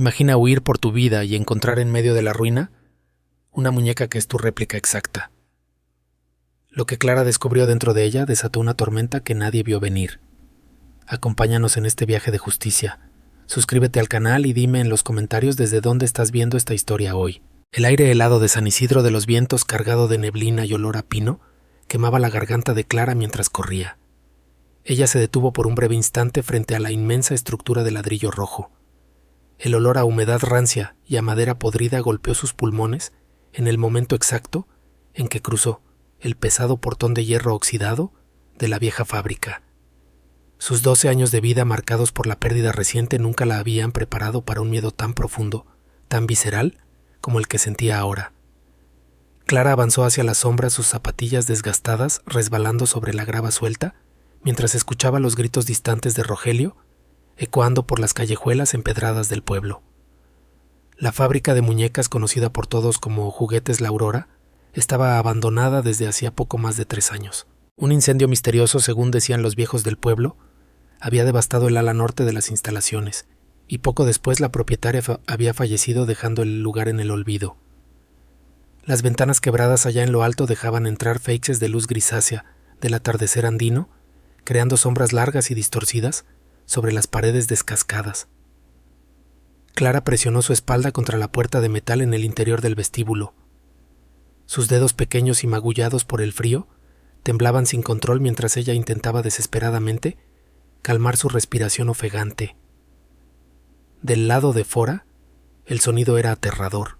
Imagina huir por tu vida y encontrar en medio de la ruina una muñeca que es tu réplica exacta. Lo que Clara descubrió dentro de ella desató una tormenta que nadie vio venir. Acompáñanos en este viaje de justicia. Suscríbete al canal y dime en los comentarios desde dónde estás viendo esta historia hoy. El aire helado de San Isidro de los Vientos, cargado de neblina y olor a pino, quemaba la garganta de Clara mientras corría. Ella se detuvo por un breve instante frente a la inmensa estructura de ladrillo rojo. El olor a humedad rancia y a madera podrida golpeó sus pulmones en el momento exacto en que cruzó el pesado portón de hierro oxidado de la vieja fábrica. Sus 12 años de vida marcados por la pérdida reciente nunca la habían preparado para un miedo tan profundo, tan visceral, como el que sentía ahora. Clara avanzó hacia la sombra, sus zapatillas desgastadas resbalando sobre la grava suelta, mientras escuchaba los gritos distantes de Rogelio, ecoando por las callejuelas empedradas del pueblo. La fábrica de muñecas, conocida por todos como Juguetes La Aurora, estaba abandonada desde hacía poco más de 3 años. Un incendio misterioso, según decían los viejos del pueblo, había devastado el ala norte de las instalaciones, y poco después la propietaria había fallecido dejando el lugar en el olvido. Las ventanas quebradas allá en lo alto dejaban entrar feixes de luz grisácea del atardecer andino, creando sombras largas y distorcidas sobre las paredes descascadas. Clara presionó su espalda contra la puerta de metal en el interior del vestíbulo. Sus dedos pequeños y magullados por el frío temblaban sin control mientras ella intentaba desesperadamente calmar su respiración ofegante. Del lado de fuera, el sonido era aterrador.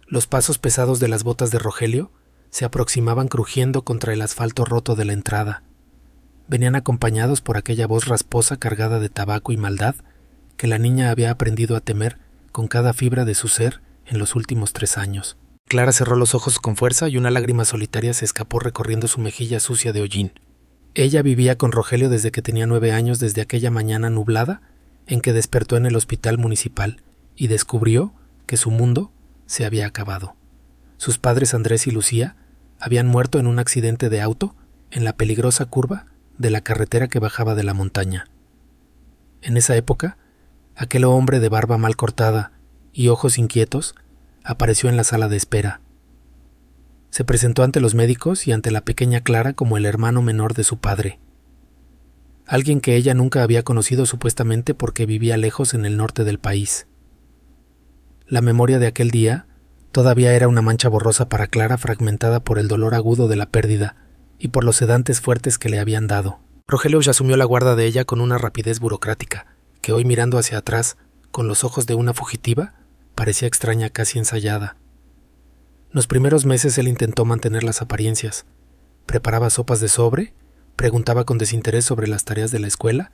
Los pasos pesados de las botas de Rogelio se aproximaban crujiendo contra el asfalto roto de la entrada. Venían acompañados por aquella voz rasposa cargada de tabaco y maldad que la niña había aprendido a temer con cada fibra de su ser en los últimos 3 años. Clara cerró los ojos con fuerza y una lágrima solitaria se escapó recorriendo su mejilla sucia de hollín. Ella vivía con Rogelio desde que tenía 9 años, desde aquella mañana nublada en que despertó en el hospital municipal y descubrió que su mundo se había acabado. Sus padres Andrés y Lucía habían muerto en un accidente de auto en la peligrosa curva de la carretera que bajaba de la montaña. En esa época, aquel hombre de barba mal cortada y ojos inquietos apareció en la sala de espera. Se presentó ante los médicos y ante la pequeña Clara como el hermano menor de su padre. Alguien que ella nunca había conocido supuestamente porque vivía lejos en el norte del país. La memoria de aquel día todavía era una mancha borrosa para Clara, fragmentada por el dolor agudo de la pérdida y por los sedantes fuertes que le habían dado. Rogelio ya asumió la guarda de ella con una rapidez burocrática, que hoy, mirando hacia atrás, con los ojos de una fugitiva, parecía extraña, casi ensayada. Los primeros meses él intentó mantener las apariencias. Preparaba sopas de sobre, preguntaba con desinterés sobre las tareas de la escuela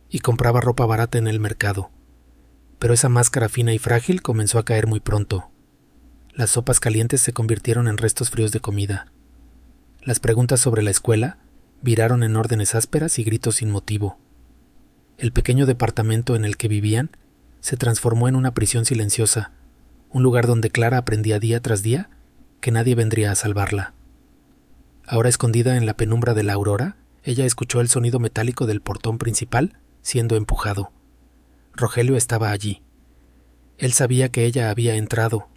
y compraba ropa barata en el mercado. Pero esa máscara fina y frágil comenzó a caer muy pronto. Las sopas calientes se convirtieron en restos fríos de comida. Las preguntas sobre la escuela viraron en órdenes ásperas y gritos sin motivo. El pequeño departamento en el que vivían se transformó en una prisión silenciosa, un lugar donde Clara aprendía día tras día que nadie vendría a salvarla. Ahora escondida en la penumbra de la aurora, ella escuchó el sonido metálico del portón principal siendo empujado. Rogelio estaba allí. Él sabía que ella había entrado.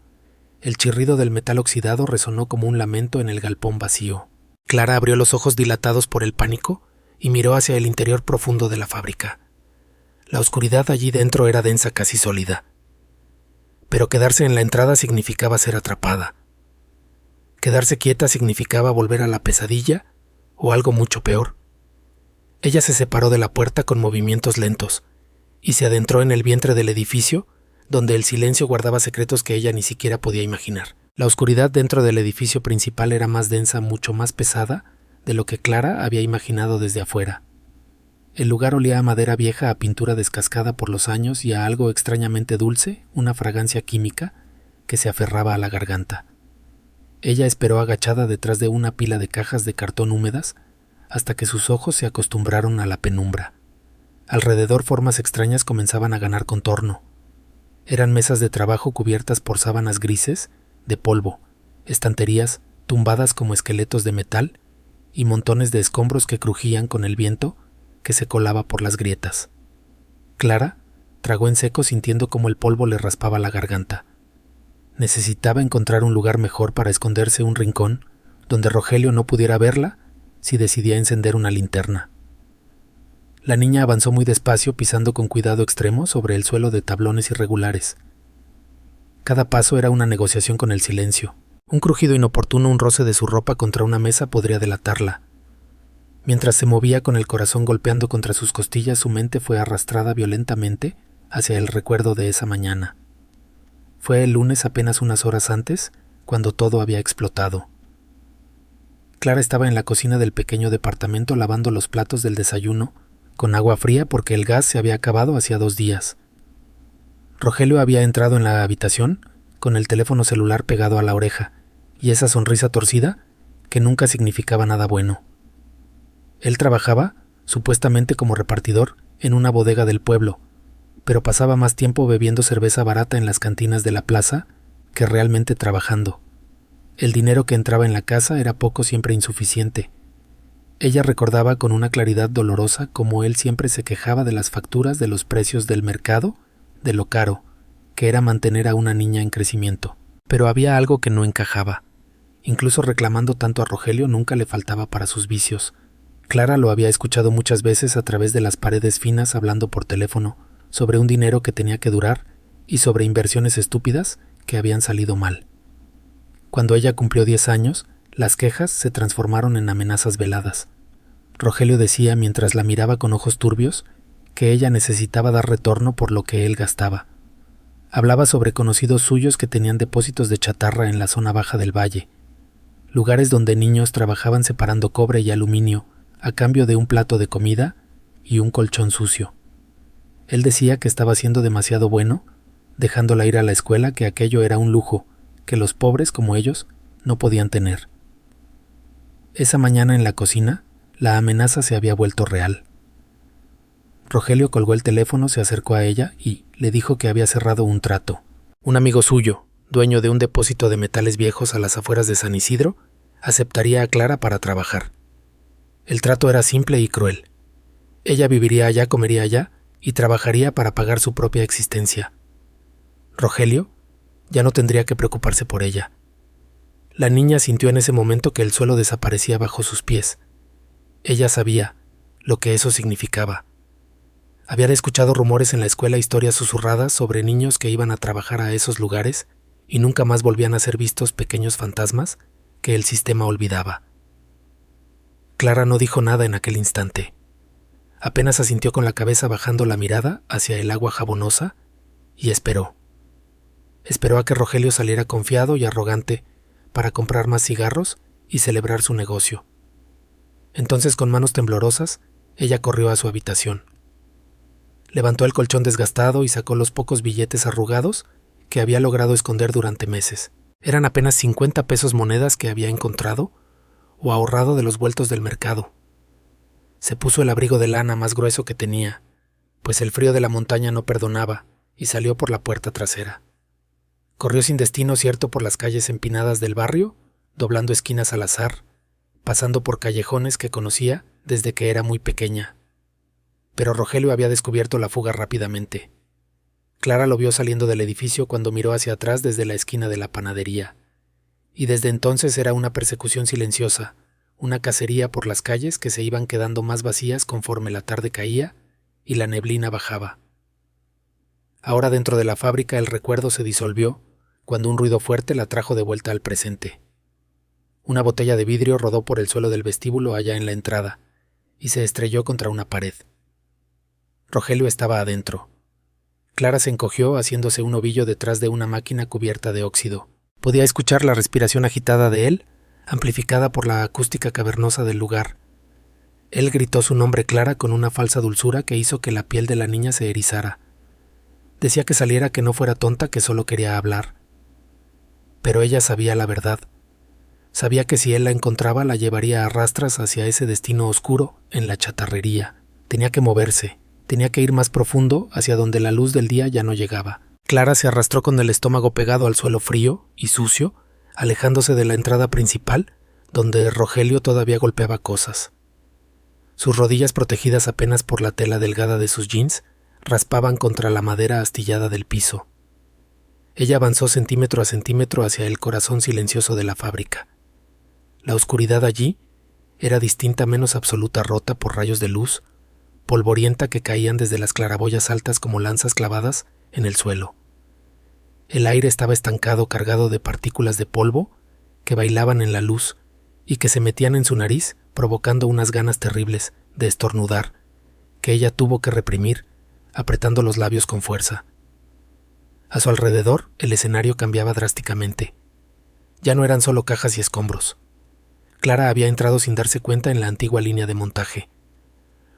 El chirrido del metal oxidado resonó como un lamento en el galpón vacío. Clara abrió los ojos dilatados por el pánico y miró hacia el interior profundo de la fábrica. La oscuridad allí dentro era densa, casi sólida. Pero quedarse en la entrada significaba ser atrapada. Quedarse quieta significaba volver a la pesadilla o algo mucho peor. Ella se separó de la puerta con movimientos lentos y se adentró en el vientre del edificio, donde el silencio guardaba secretos que ella ni siquiera podía imaginar. La oscuridad dentro del edificio principal era más densa, mucho más pesada de lo que Clara había imaginado desde afuera. El lugar olía a madera vieja, a pintura descascada por los años y a algo extrañamente dulce, una fragancia química que se aferraba a la garganta. Ella esperó agachada detrás de una pila de cajas de cartón húmedas hasta que sus ojos se acostumbraron a la penumbra. Alrededor formas extrañas comenzaban a ganar contorno. Eran mesas de trabajo cubiertas por sábanas grises de polvo, estanterías tumbadas como esqueletos de metal y montones de escombros que crujían con el viento que se colaba por las grietas. Clara tragó en seco sintiendo como el polvo le raspaba la garganta. Necesitaba encontrar un lugar mejor para esconderse un rincón donde Rogelio no pudiera verla si decidía encender una linterna. La niña avanzó muy despacio, pisando con cuidado extremo sobre el suelo de tablones irregulares. Cada paso era una negociación con el silencio. Un crujido inoportuno, un roce de su ropa contra una mesa podría delatarla. Mientras se movía con el corazón golpeando contra sus costillas, su mente fue arrastrada violentamente hacia el recuerdo de esa mañana. Fue el lunes, apenas unas horas antes, cuando todo había explotado. Clara estaba en la cocina del pequeño departamento lavando los platos del desayuno con agua fría porque el gas se había acabado hacía 2 días. Rogelio había entrado en la habitación con el teléfono celular pegado a la oreja y esa sonrisa torcida que nunca significaba nada bueno. Él trabajaba, supuestamente como repartidor, en una bodega del pueblo, pero pasaba más tiempo bebiendo cerveza barata en las cantinas de la plaza que realmente trabajando. El dinero que entraba en la casa era poco, siempre insuficiente. Ella recordaba con una claridad dolorosa cómo él siempre se quejaba de las facturas, de los precios del mercado, de lo caro que era mantener a una niña en crecimiento. Pero había algo que no encajaba. Incluso reclamando tanto a Rogelio, nunca le faltaba para sus vicios. Clara lo había escuchado muchas veces a través de las paredes finas hablando por teléfono sobre un dinero que tenía que durar y sobre inversiones estúpidas que habían salido mal. Cuando ella cumplió 10 años, las quejas se transformaron en amenazas veladas. Rogelio decía mientras la miraba con ojos turbios que ella necesitaba dar retorno por lo que él gastaba. Hablaba sobre conocidos suyos que tenían depósitos de chatarra en la zona baja del valle, lugares donde niños trabajaban separando cobre y aluminio a cambio de un plato de comida y un colchón sucio. Él decía que estaba siendo demasiado bueno, dejándola ir a la escuela, que aquello era un lujo que los pobres como ellos no podían tener. Esa mañana en la cocina, la amenaza se había vuelto real. Rogelio colgó el teléfono, se acercó a ella y le dijo que había cerrado un trato. Un amigo suyo, dueño de un depósito de metales viejos a las afueras de San Isidro, aceptaría a Clara para trabajar. El trato era simple y cruel. Ella viviría allá, comería allá y trabajaría para pagar su propia existencia. Rogelio ya no tendría que preocuparse por ella. La niña sintió en ese momento que el suelo desaparecía bajo sus pies. Ella sabía lo que eso significaba. Habían escuchado rumores en la escuela, historias susurradas sobre niños que iban a trabajar a esos lugares y nunca más volvían a ser vistos, pequeños fantasmas que el sistema olvidaba. Clara no dijo nada en aquel instante. Apenas asintió con la cabeza, bajando la mirada hacia el agua jabonosa, y esperó. Esperó a que Rogelio saliera confiado y arrogante para comprar más cigarros y celebrar su negocio. Entonces, con manos temblorosas, ella corrió a su habitación. Levantó el colchón desgastado y sacó los pocos billetes arrugados que había logrado esconder durante meses. Eran apenas 50 pesos monedas que había encontrado o ahorrado de los vueltos del mercado. Se puso el abrigo de lana más grueso que tenía, pues el frío de la montaña no perdonaba, y salió por la puerta trasera. Corrió sin destino cierto por las calles empinadas del barrio, doblando esquinas al azar, pasando por callejones que conocía desde que era muy pequeña. Pero Rogelio había descubierto la fuga rápidamente. Clara lo vio saliendo del edificio cuando miró hacia atrás desde la esquina de la panadería. Y desde entonces era una persecución silenciosa, una cacería por las calles que se iban quedando más vacías conforme la tarde caía y la neblina bajaba. Ahora dentro de la fábrica el recuerdo se disolvió cuando un ruido fuerte la trajo de vuelta al presente. Una botella de vidrio rodó por el suelo del vestíbulo allá en la entrada y se estrelló contra una pared. Rogelio estaba adentro. Clara se encogió haciéndose un ovillo detrás de una máquina cubierta de óxido. Podía escuchar la respiración agitada de él, amplificada por la acústica cavernosa del lugar. Él gritó su nombre, Clara, con una falsa dulzura que hizo que la piel de la niña se erizara. Decía que saliera, que no fuera tonta, que solo quería hablar. Pero ella sabía la verdad. Sabía que si él la encontraba la llevaría a rastras hacia ese destino oscuro en la chatarrería. Tenía que moverse, tenía que ir más profundo hacia donde la luz del día ya no llegaba. Clara se arrastró con el estómago pegado al suelo frío y sucio, alejándose de la entrada principal, donde Rogelio todavía golpeaba cosas. Sus rodillas protegidas apenas por la tela delgada de sus jeans raspaban contra la madera astillada del piso. Ella avanzó centímetro a centímetro hacia el corazón silencioso de la fábrica. La oscuridad allí era distinta, menos absoluta, rota por rayos de luz, polvorienta, que caían desde las claraboyas altas como lanzas clavadas en el suelo. El aire estaba estancado, cargado de partículas de polvo que bailaban en la luz y que se metían en su nariz, provocando unas ganas terribles de estornudar, que ella tuvo que reprimir, apretando los labios con fuerza. A su alrededor, el escenario cambiaba drásticamente. Ya no eran solo cajas y escombros. Clara había entrado sin darse cuenta en la antigua línea de montaje.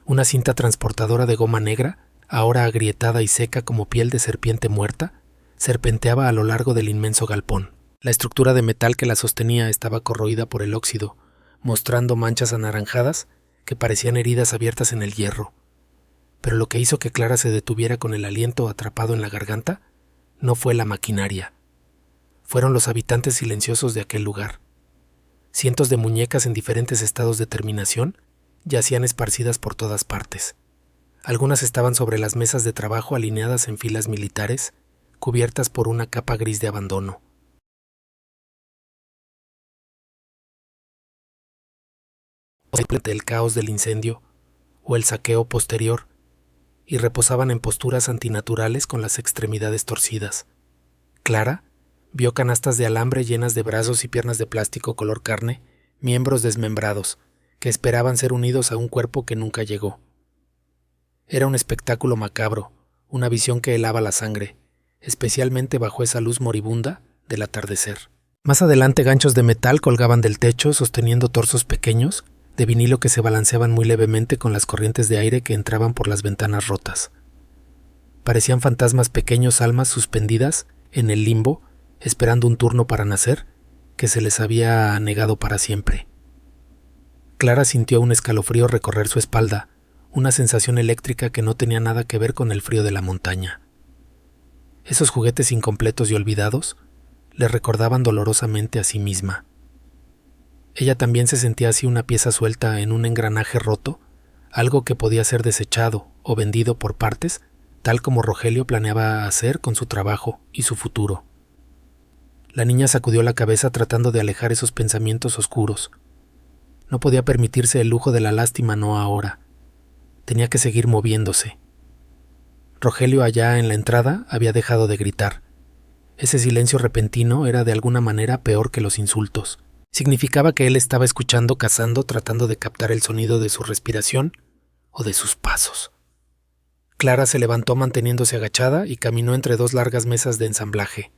Una cinta transportadora de goma negra, ahora agrietada y seca como piel de serpiente muerta, serpenteaba a lo largo del inmenso galpón. La estructura de metal que la sostenía estaba corroída por el óxido, mostrando manchas anaranjadas que parecían heridas abiertas en el hierro. Pero lo que hizo que Clara se detuviera con el aliento atrapado en la garganta no fue la maquinaria. Fueron los habitantes silenciosos de aquel lugar. Cientos de muñecas en diferentes estados de terminación yacían esparcidas por todas partes. Algunas estaban sobre las mesas de trabajo alineadas en filas militares, cubiertas por una capa gris de abandono. El caos del incendio o el saqueo posterior, y reposaban en posturas antinaturales con las extremidades torcidas. Clara vio canastas de alambre llenas de brazos y piernas de plástico color carne, miembros desmembrados, que esperaban ser unidos a un cuerpo que nunca llegó. Era un espectáculo macabro, una visión que helaba la sangre, especialmente bajo esa luz moribunda del atardecer. Más adelante, ganchos de metal colgaban del techo sosteniendo torsos pequeños de vinilo que se balanceaban muy levemente con las corrientes de aire que entraban por las ventanas rotas. Parecían fantasmas, pequeños almas suspendidas en el limbo, esperando un turno para nacer que se les había negado para siempre. Clara sintió un escalofrío recorrer su espalda, una sensación eléctrica que no tenía nada que ver con el frío de la montaña. Esos juguetes incompletos y olvidados le recordaban dolorosamente a sí misma. Ella también se sentía así, una pieza suelta en un engranaje roto, algo que podía ser desechado o vendido por partes, tal como Rogelio planeaba hacer con su trabajo y su futuro. La niña sacudió la cabeza tratando de alejar esos pensamientos oscuros. No podía permitirse el lujo de la lástima, no ahora. Tenía que seguir moviéndose. Rogelio, allá en la entrada, había dejado de gritar. Ese silencio repentino era de alguna manera peor que los insultos. Significaba que él estaba escuchando, cazando, tratando de captar el sonido de su respiración o de sus pasos. Clara se levantó manteniéndose agachada y caminó entre dos largas mesas de ensamblaje.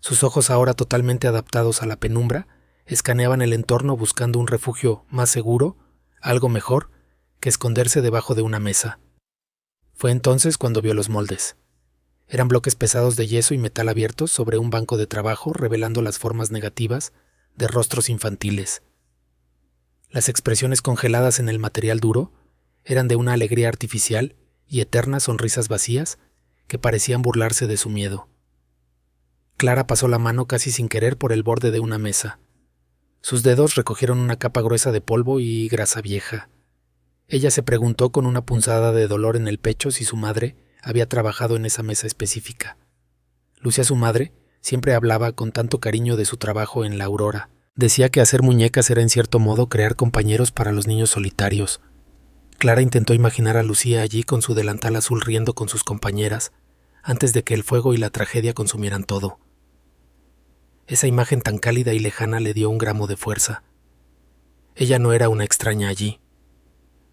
Sus ojos, ahora totalmente adaptados a la penumbra, escaneaban el entorno buscando un refugio más seguro, algo mejor que esconderse debajo de una mesa. Fue entonces cuando vio los moldes. Eran bloques pesados de yeso y metal abiertos sobre un banco de trabajo, revelando las formas negativas de rostros infantiles. Las expresiones congeladas en el material duro eran de una alegría artificial y eternas sonrisas vacías que parecían burlarse de su miedo. Clara pasó la mano casi sin querer por el borde de una mesa. Sus dedos recogieron una capa gruesa de polvo y grasa vieja. Ella se preguntó con una punzada de dolor en el pecho si su madre había trabajado en esa mesa específica. Lucia, su madre, siempre hablaba con tanto cariño de su trabajo en la Aurora. Decía que hacer muñecas era en cierto modo crear compañeros para los niños solitarios. Clara intentó imaginar a Lucía allí con su delantal azul riendo con sus compañeras, antes de que el fuego y la tragedia consumieran todo. Esa imagen tan cálida y lejana le dio un gramo de fuerza. Ella no era una extraña allí.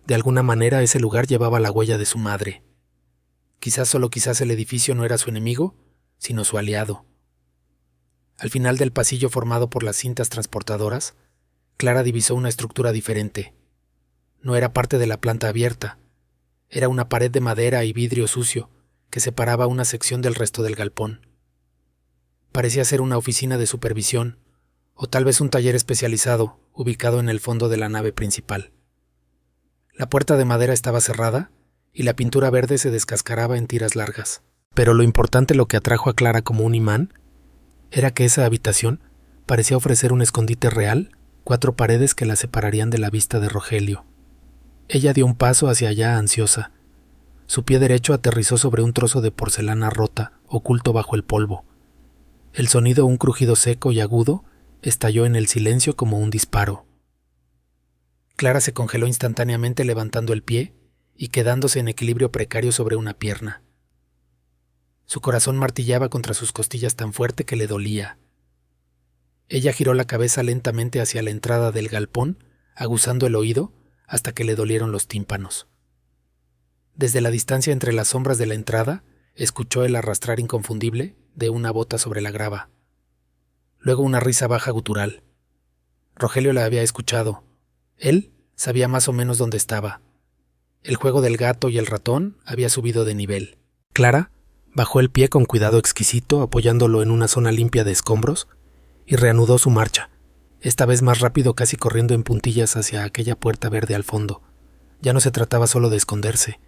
De alguna manera ese lugar llevaba la huella de su madre. Quizás, solo quizás, el edificio no era su enemigo, sino su aliado. Al final del pasillo formado por las cintas transportadoras, Clara divisó una estructura diferente. No era parte de la planta abierta. Era una pared de madera y vidrio sucio que separaba una sección del resto del galpón. Parecía ser una oficina de supervisión, o tal vez un taller especializado, ubicado en el fondo de la nave principal. La puerta de madera estaba cerrada y la pintura verde se descascaraba en tiras largas. Pero lo importante, lo que atrajo a Clara como un imán, era que esa habitación parecía ofrecer un escondite real, 4 paredes que la separarían de la vista de Rogelio. Ella dio un paso hacia allá ansiosa. Su pie derecho aterrizó sobre un trozo de porcelana rota, oculto bajo el polvo. El sonido, un crujido seco y agudo, estalló en el silencio como un disparo. Clara se congeló instantáneamente levantando el pie y quedándose en equilibrio precario sobre una pierna. Su corazón martillaba contra sus costillas tan fuerte que le dolía. Ella giró la cabeza lentamente hacia la entrada del galpón, aguzando el oído hasta que le dolieron los tímpanos. Desde la distancia entre las sombras de la entrada, escuchó el arrastrar inconfundible de una bota sobre la grava. Luego una risa baja gutural. Rogelio la había escuchado. Él sabía más o menos dónde estaba. El juego del gato y el ratón había subido de nivel. Clara bajó el pie con cuidado exquisito, apoyándolo en una zona limpia de escombros, y reanudó su marcha, esta vez más rápido, casi corriendo en puntillas hacia aquella puerta verde al fondo. Ya no se trataba solo de esconderse,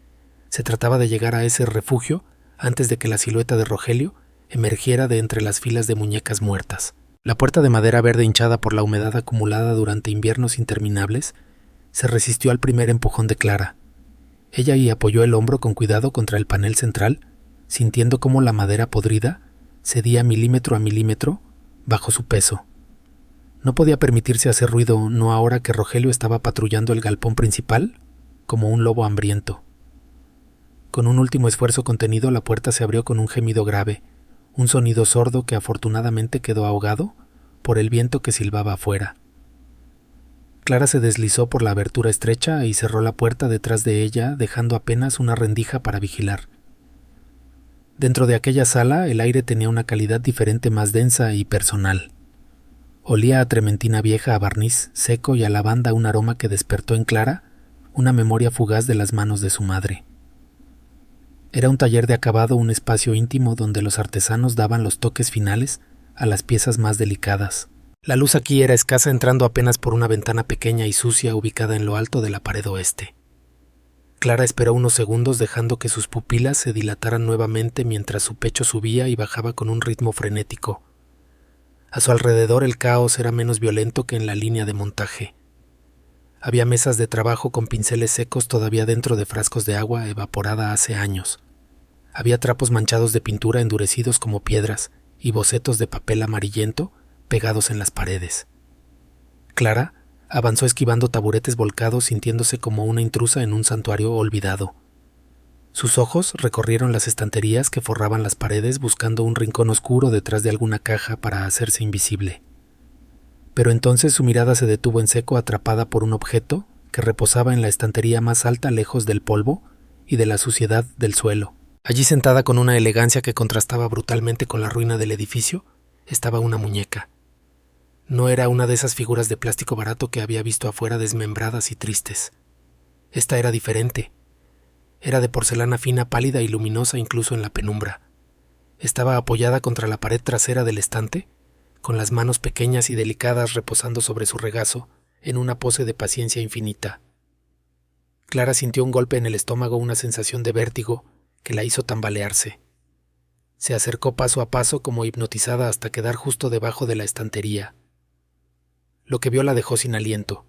se trataba de llegar a ese refugio antes de que la silueta de Rogelio emergiera de entre las filas de muñecas muertas. La puerta de madera verde hinchada por la humedad acumulada durante inviernos interminables se resistió al primer empujón de Clara. Ella y apoyó el hombro con cuidado contra el panel central, sintiendo cómo la madera podrida cedía milímetro a milímetro bajo su peso. No podía permitirse hacer ruido, no ahora que Rogelio estaba patrullando el galpón principal como un lobo hambriento. Con un último esfuerzo contenido, la puerta se abrió con un gemido grave, un sonido sordo que afortunadamente quedó ahogado por el viento que silbaba afuera. Clara se deslizó por la abertura estrecha y cerró la puerta detrás de ella, dejando apenas una rendija para vigilar. Dentro de aquella sala, el aire tenía una calidad diferente, más densa y personal. Olía a trementina vieja, a barniz seco y a lavanda, un aroma que despertó en Clara una memoria fugaz de las manos de su madre. Era un taller de acabado, un espacio íntimo donde los artesanos daban los toques finales a las piezas más delicadas. La luz aquí era escasa, entrando apenas por una ventana pequeña y sucia ubicada en lo alto de la pared oeste. Clara esperó unos segundos, dejando que sus pupilas se dilataran nuevamente mientras su pecho subía y bajaba con un ritmo frenético. A su alrededor el caos era menos violento que en la línea de montaje. Había mesas de trabajo con pinceles secos todavía dentro de frascos de agua evaporada hace años. Había trapos manchados de pintura endurecidos como piedras y bocetos de papel amarillento pegados en las paredes. Clara avanzó esquivando taburetes volcados, sintiéndose como una intrusa en un santuario olvidado. Sus ojos recorrieron las estanterías que forraban las paredes, buscando un rincón oscuro detrás de alguna caja para hacerse invisible. Pero entonces su mirada se detuvo en seco, atrapada por un objeto que reposaba en la estantería más alta, lejos del polvo y de la suciedad del suelo. Allí, sentada con una elegancia que contrastaba brutalmente con la ruina del edificio, estaba una muñeca. No era una de esas figuras de plástico barato que había visto afuera, desmembradas y tristes. Esta era diferente. Era de porcelana fina, pálida y luminosa incluso en la penumbra. Estaba apoyada contra la pared trasera del estante, con las manos pequeñas y delicadas reposando sobre su regazo, en una pose de paciencia infinita. Clara sintió un golpe en el estómago, una sensación de vértigo que la hizo tambalearse. Se acercó paso a paso como hipnotizada hasta quedar justo debajo de la estantería. Lo que vio la dejó sin aliento.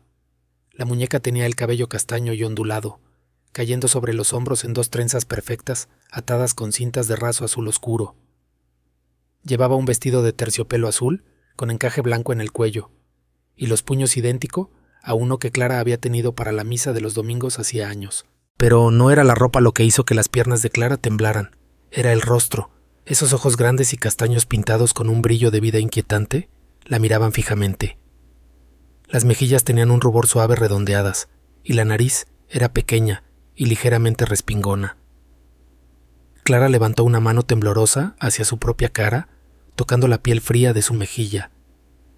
La muñeca tenía el cabello castaño y ondulado, cayendo sobre los hombros en dos trenzas perfectas, atadas con cintas de raso azul oscuro. Llevaba un vestido de terciopelo azul, con encaje blanco en el cuello, y los puños idéntico a uno que Clara había tenido para la misa de los domingos hacía años. Pero no era la ropa lo que hizo que las piernas de Clara temblaran, era el rostro. Esos ojos grandes y castaños pintados con un brillo de vida inquietante la miraban fijamente. Las mejillas tenían un rubor suave, redondeadas, y la nariz era pequeña y ligeramente respingona. Clara levantó una mano temblorosa hacia su propia cara, tocando la piel fría de su mejilla.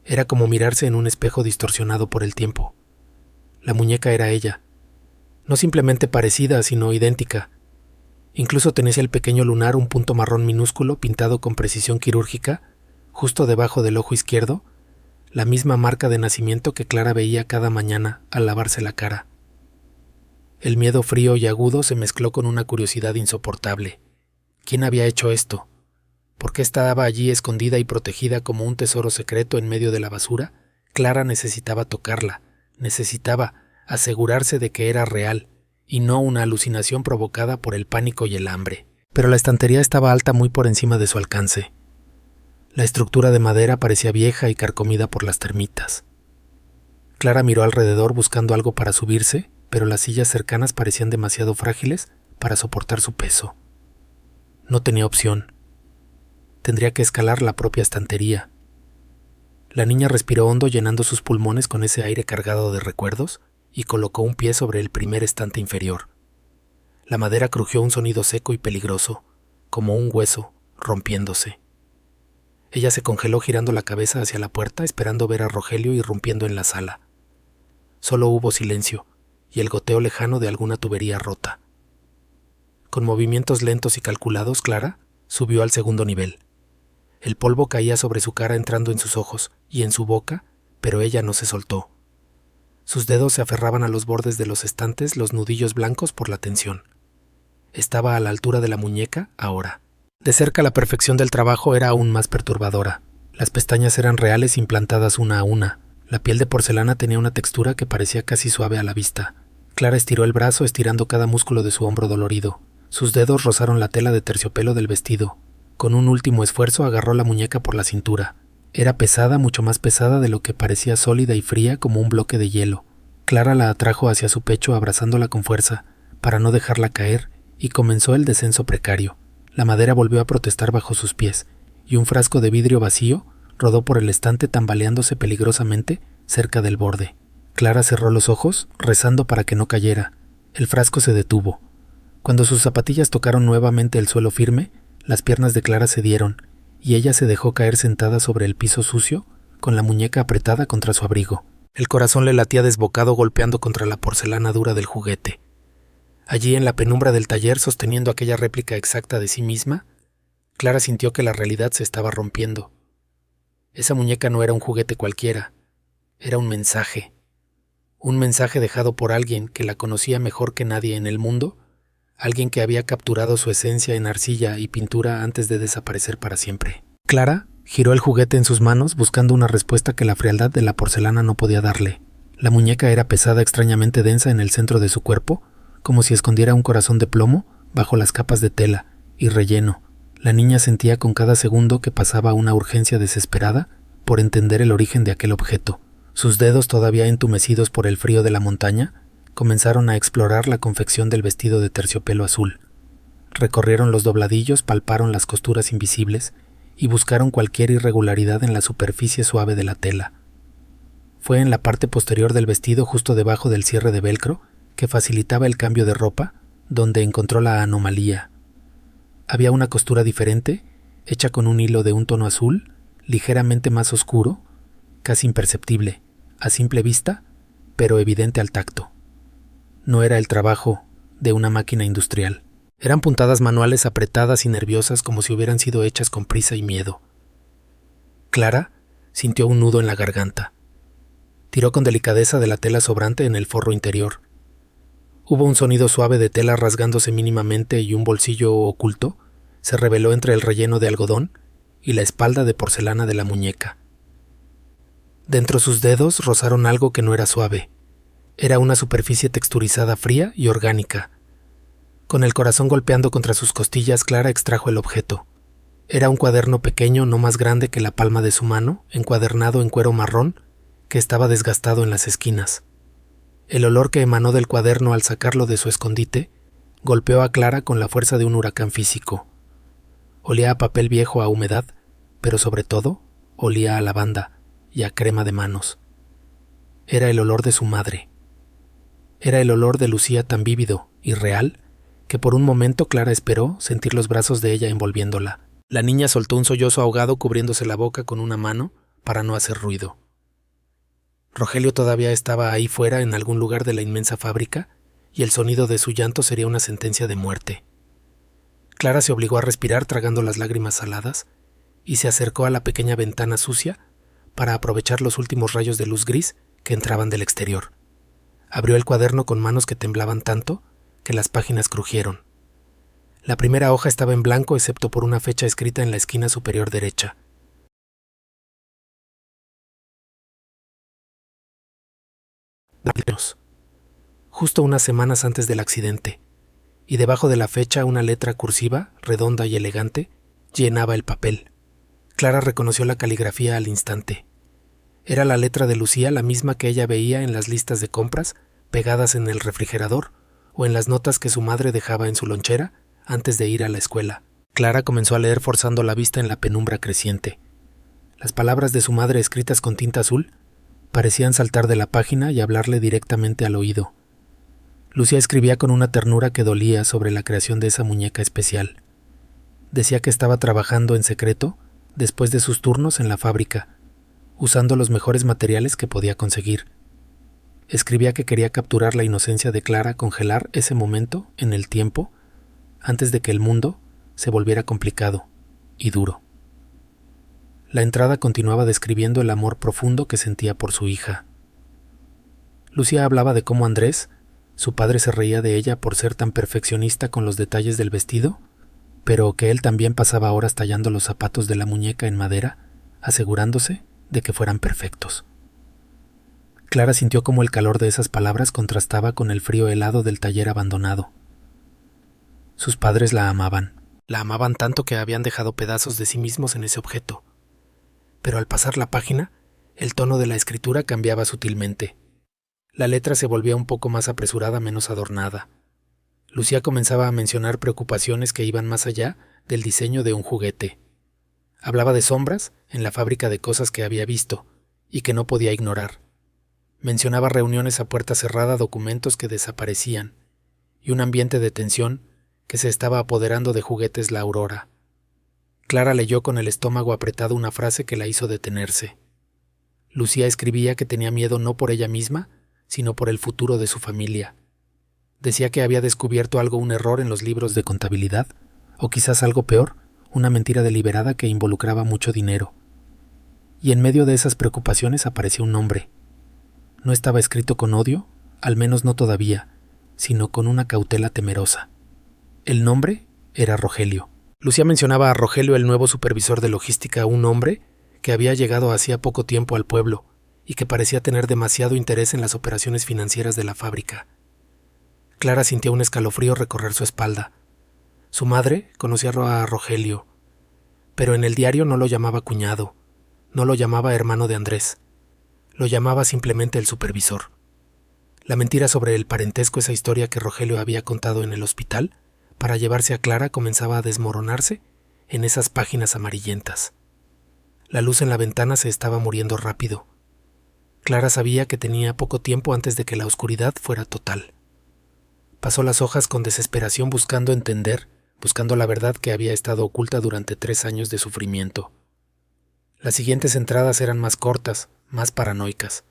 Era como mirarse en un espejo distorsionado por el tiempo. La muñeca era ella. No simplemente parecida, sino idéntica. Incluso tenía el pequeño lunar, un punto marrón minúsculo pintado con precisión quirúrgica, justo debajo del ojo izquierdo, la misma marca de nacimiento que Clara veía cada mañana al lavarse la cara. El miedo frío y agudo se mezcló con una curiosidad insoportable. ¿Quién había hecho esto? ¿Por qué estaba allí escondida y protegida como un tesoro secreto en medio de la basura? Clara necesitaba tocarla, necesitaba asegurarse de que era real y no una alucinación provocada por el pánico y el hambre. Pero la estantería estaba alta muy por encima de su alcance. La estructura de madera parecía vieja y carcomida por las termitas. Clara miró alrededor buscando algo para subirse, pero las sillas cercanas parecían demasiado frágiles para soportar su peso. No tenía opción. Tendría que escalar la propia estantería. La niña respiró hondo llenando sus pulmones con ese aire cargado de recuerdos y colocó un pie sobre el primer estante inferior. La madera crujió un sonido seco y peligroso, como un hueso rompiéndose. Ella se congeló girando la cabeza hacia la puerta esperando ver a Rogelio irrumpiendo en la sala. Solo hubo silencio y el goteo lejano de alguna tubería rota. Con movimientos lentos y calculados, Clara subió al segundo nivel. El polvo caía sobre su cara entrando en sus ojos y en su boca, pero ella no se soltó. Sus dedos se aferraban a los bordes de los estantes, los nudillos blancos por la tensión. Estaba a la altura de la muñeca ahora. De cerca la perfección del trabajo era aún más perturbadora. Las pestañas eran reales implantadas una a una. La piel de porcelana tenía una textura que parecía casi suave a la vista. Clara estiró el brazo estirando cada músculo de su hombro dolorido. Sus dedos rozaron la tela de terciopelo del vestido. Con un último esfuerzo agarró la muñeca por la cintura. Era pesada, mucho más pesada de lo que parecía sólida y fría como un bloque de hielo. Clara la atrajo hacia su pecho abrazándola con fuerza, para no dejarla caer, y comenzó el descenso precario. La madera volvió a protestar bajo sus pies, y un frasco de vidrio vacío rodó por el estante tambaleándose peligrosamente cerca del borde. Clara cerró los ojos, rezando para que no cayera. El frasco se detuvo. Cuando sus zapatillas tocaron nuevamente el suelo firme, las piernas de Clara cedieron, y ella se dejó caer sentada sobre el piso sucio, con la muñeca apretada contra su abrigo. El corazón le latía desbocado golpeando contra la porcelana dura del juguete. Allí en la penumbra del taller, sosteniendo aquella réplica exacta de sí misma, Clara sintió que la realidad se estaba rompiendo. Esa muñeca no era un juguete cualquiera, era un mensaje dejado por alguien que la conocía mejor que nadie en el mundo, alguien que había capturado su esencia en arcilla y pintura antes de desaparecer para siempre. Clara giró el juguete en sus manos buscando una respuesta que la frialdad de la porcelana no podía darle. La muñeca era pesada, extrañamente densa en el centro de su cuerpo, como si escondiera un corazón de plomo bajo las capas de tela y relleno. La niña sentía con cada segundo que pasaba una urgencia desesperada por entender el origen de aquel objeto. Sus dedos, todavía entumecidos por el frío de la montaña, comenzaron a explorar la confección del vestido de terciopelo azul. Recorrieron los dobladillos, palparon las costuras invisibles y buscaron cualquier irregularidad en la superficie suave de la tela. Fue en la parte posterior del vestido, justo debajo del cierre de velcro, que facilitaba el cambio de ropa, donde encontró la anomalía. Había una costura diferente, hecha con un hilo de un tono azul, ligeramente más oscuro, casi imperceptible, a simple vista, pero evidente al tacto. No era el trabajo de una máquina industrial. Eran puntadas manuales apretadas y nerviosas como si hubieran sido hechas con prisa y miedo. Clara sintió un nudo en la garganta. Tiró con delicadeza de la tela sobrante en el forro interior. Hubo un sonido suave de tela rasgándose mínimamente y un bolsillo oculto se reveló entre el relleno de algodón y la espalda de porcelana de la muñeca. Dentro sus dedos rozaron algo que no era suave. Era una superficie texturizada fría y orgánica. Con el corazón golpeando contra sus costillas, Clara extrajo el objeto. Era un cuaderno pequeño, no más grande que la palma de su mano, encuadernado en cuero marrón, que estaba desgastado en las esquinas. El olor que emanó del cuaderno al sacarlo de su escondite golpeó a Clara con la fuerza de un huracán físico. Olía a papel viejo, a humedad, pero sobre todo olía a lavanda y a crema de manos. Era el olor de su madre. Era el olor de Lucía tan vívido y real que por un momento Clara esperó sentir los brazos de ella envolviéndola. La niña soltó un sollozo ahogado cubriéndose la boca con una mano para no hacer ruido. Rogelio todavía estaba ahí fuera en algún lugar de la inmensa fábrica y el sonido de su llanto sería una sentencia de muerte. Clara se obligó a respirar tragando las lágrimas saladas y se acercó a la pequeña ventana sucia para aprovechar los últimos rayos de luz gris que entraban del exterior. Abrió el cuaderno con manos que temblaban tanto que las páginas crujieron. La primera hoja estaba en blanco excepto por una fecha escrita en la esquina superior derecha. justo unas semanas antes del accidente, y debajo de la fecha una letra cursiva, redonda y elegante, llenaba el papel. Clara reconoció la caligrafía al instante. Era la letra de Lucía, la misma que ella veía en las listas de compras pegadas en el refrigerador o en las notas que su madre dejaba en su lonchera antes de ir a la escuela. Clara comenzó a leer forzando la vista en la penumbra creciente. Las palabras de su madre escritas con tinta azul parecían saltar de la página y hablarle directamente al oído. Lucía escribía con una ternura que dolía sobre la creación de esa muñeca especial. Decía que estaba trabajando en secreto después de sus turnos en la fábrica, usando los mejores materiales que podía conseguir. Escribía que quería capturar la inocencia de Clara, congelar ese momento en el tiempo antes de que el mundo se volviera complicado y duro. La entrada continuaba describiendo el amor profundo que sentía por su hija. Lucía hablaba de cómo Andrés, su padre, se reía de ella por ser tan perfeccionista con los detalles del vestido, pero que él también pasaba horas tallando los zapatos de la muñeca en madera, asegurándose de que fueran perfectos. Clara sintió cómo el calor de esas palabras contrastaba con el frío helado del taller abandonado. Sus padres la amaban tanto que habían dejado pedazos de sí mismos en ese objeto. Pero al pasar la página, el tono de la escritura cambiaba sutilmente. La letra se volvía un poco más apresurada, menos adornada. Lucía comenzaba a mencionar preocupaciones que iban más allá del diseño de un juguete. Hablaba de sombras en la fábrica de cosas que había visto y que no podía ignorar. Mencionaba reuniones a puerta cerrada, documentos que desaparecían y un ambiente de tensión que se estaba apoderando de Juguetes La Aurora. Clara leyó con el estómago apretado una frase que la hizo detenerse. Lucía escribía que tenía miedo no por ella misma, sino por el futuro de su familia. Decía que había descubierto un error en los libros de contabilidad, o quizás algo peor, una mentira deliberada que involucraba mucho dinero. Y en medio de esas preocupaciones apareció un nombre. No estaba escrito con odio, al menos no todavía, sino con una cautela temerosa. El nombre era Rogelio. Lucía mencionaba a Rogelio, el nuevo supervisor de logística, un hombre que había llegado hacía poco tiempo al pueblo y que parecía tener demasiado interés en las operaciones financieras de la fábrica. Clara sintió un escalofrío recorrer su espalda. Su madre conocía a Rogelio, pero en el diario no lo llamaba cuñado, no lo llamaba hermano de Andrés, lo llamaba simplemente el supervisor. La mentira sobre el parentesco, esa historia que Rogelio había contado en el hospital, para llevarse a Clara, comenzaba a desmoronarse en esas páginas amarillentas. La luz en la ventana se estaba muriendo rápido. Clara sabía que tenía poco tiempo antes de que la oscuridad fuera total. Pasó las hojas con desesperación buscando entender, buscando la verdad que había estado oculta durante 3 años de sufrimiento. Las siguientes entradas eran más cortas, más paranoicas.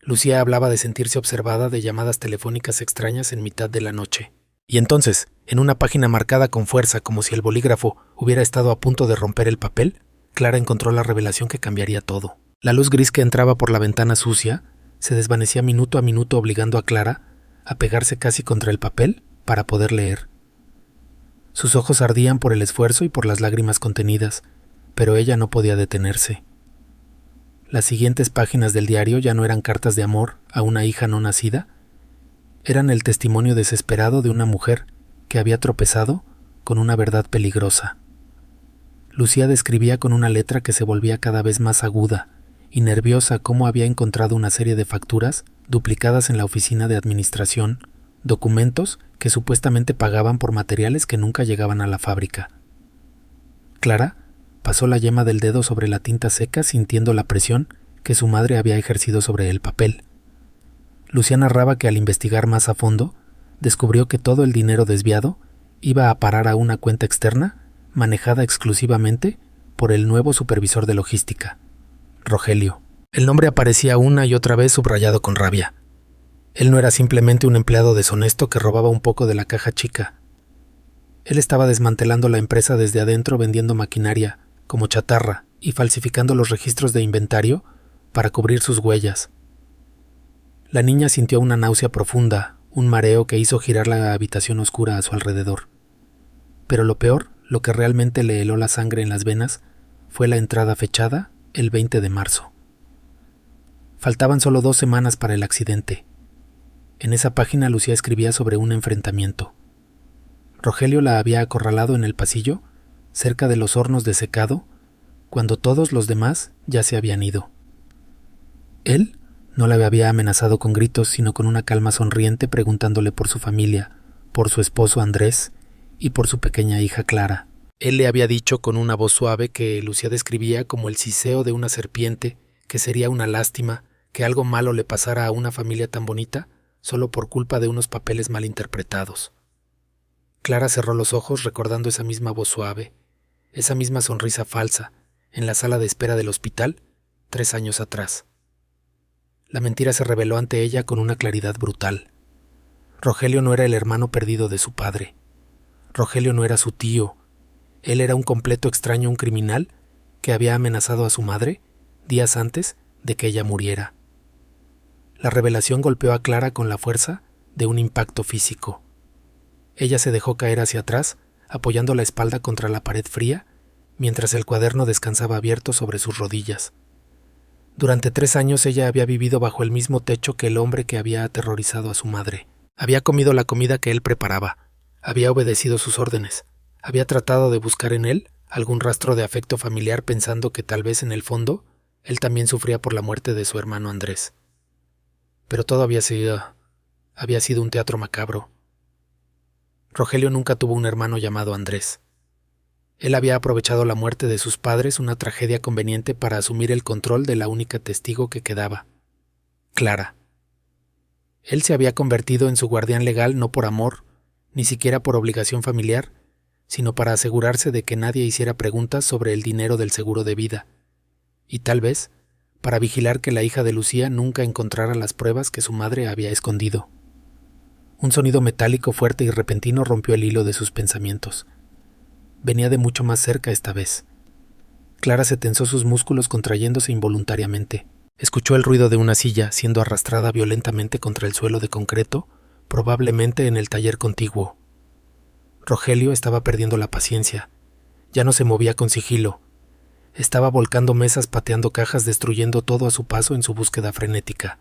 Lucía hablaba de sentirse observada, de llamadas telefónicas extrañas en mitad de la noche. Y entonces, en una página marcada con fuerza como si el bolígrafo hubiera estado a punto de romper el papel, Clara encontró la revelación que cambiaría todo. La luz gris que entraba por la ventana sucia se desvanecía minuto a minuto, obligando a Clara a pegarse casi contra el papel para poder leer. Sus ojos ardían por el esfuerzo y por las lágrimas contenidas, pero ella no podía detenerse. Las siguientes páginas del diario ya no eran cartas de amor a una hija no nacida, eran el testimonio desesperado de una mujer que había tropezado con una verdad peligrosa. Lucía describía con una letra que se volvía cada vez más aguda y nerviosa cómo había encontrado una serie de facturas duplicadas en la oficina de administración, documentos que supuestamente pagaban por materiales que nunca llegaban a la fábrica. Clara pasó la yema del dedo sobre la tinta seca, sintiendo la presión que su madre había ejercido sobre el papel. Lucía narraba que al investigar más a fondo, descubrió que todo el dinero desviado iba a parar a una cuenta externa manejada exclusivamente por el nuevo supervisor de logística, Rogelio. El nombre aparecía una y otra vez subrayado con rabia. Él no era simplemente un empleado deshonesto que robaba un poco de la caja chica. Él estaba desmantelando la empresa desde adentro, vendiendo maquinaria como chatarra y falsificando los registros de inventario para cubrir sus huellas. La niña sintió una náusea profunda, un mareo que hizo girar la habitación oscura a su alrededor. Pero lo peor, lo que realmente le heló la sangre en las venas, fue la entrada fechada el 20 de marzo. Faltaban solo 2 semanas para el accidente. En esa página Lucía escribía sobre un enfrentamiento. Rogelio la había acorralado en el pasillo, cerca de los hornos de secado, cuando todos los demás ya se habían ido. Él no la había amenazado con gritos, sino con una calma sonriente, preguntándole por su familia, por su esposo Andrés y por su pequeña hija Clara. Él le había dicho con una voz suave que Lucía describía como el siseo de una serpiente, que sería una lástima que algo malo le pasara a una familia tan bonita solo por culpa de unos papeles mal interpretados. Clara cerró los ojos recordando esa misma voz suave, esa misma sonrisa falsa, en la sala de espera del hospital, 3 años atrás. La mentira se reveló ante ella con una claridad brutal. Rogelio no era el hermano perdido de su padre. Rogelio no era su tío. Él era un completo extraño, un criminal que había amenazado a su madre días antes de que ella muriera. La revelación golpeó a Clara con la fuerza de un impacto físico. Ella se dejó caer hacia atrás, apoyando la espalda contra la pared fría, mientras el cuaderno descansaba abierto sobre sus rodillas. Durante 3 años ella había vivido bajo el mismo techo que el hombre que había aterrorizado a su madre. Había comido la comida que él preparaba, había obedecido sus órdenes, había tratado de buscar en él algún rastro de afecto familiar, pensando que tal vez en el fondo él también sufría por la muerte de su hermano Andrés. Pero todo había sido un teatro macabro. Rogelio nunca tuvo un hermano llamado Andrés. Él había aprovechado la muerte de sus padres, una tragedia conveniente, para asumir el control de la única testigo que quedaba, Clara. Él se había convertido en su guardián legal no por amor, ni siquiera por obligación familiar, sino para asegurarse de que nadie hiciera preguntas sobre el dinero del seguro de vida, y tal vez para vigilar que la hija de Lucía nunca encontrara las pruebas que su madre había escondido. Un sonido metálico fuerte y repentino rompió el hilo de sus pensamientos. Venía de mucho más cerca esta vez. Clara se tensó, sus músculos contrayéndose involuntariamente. Escuchó el ruido de una silla siendo arrastrada violentamente contra el suelo de concreto, probablemente en el taller contiguo. Rogelio estaba perdiendo la paciencia. Ya no se movía con sigilo. Estaba volcando mesas, pateando cajas, destruyendo todo a su paso en su búsqueda frenética.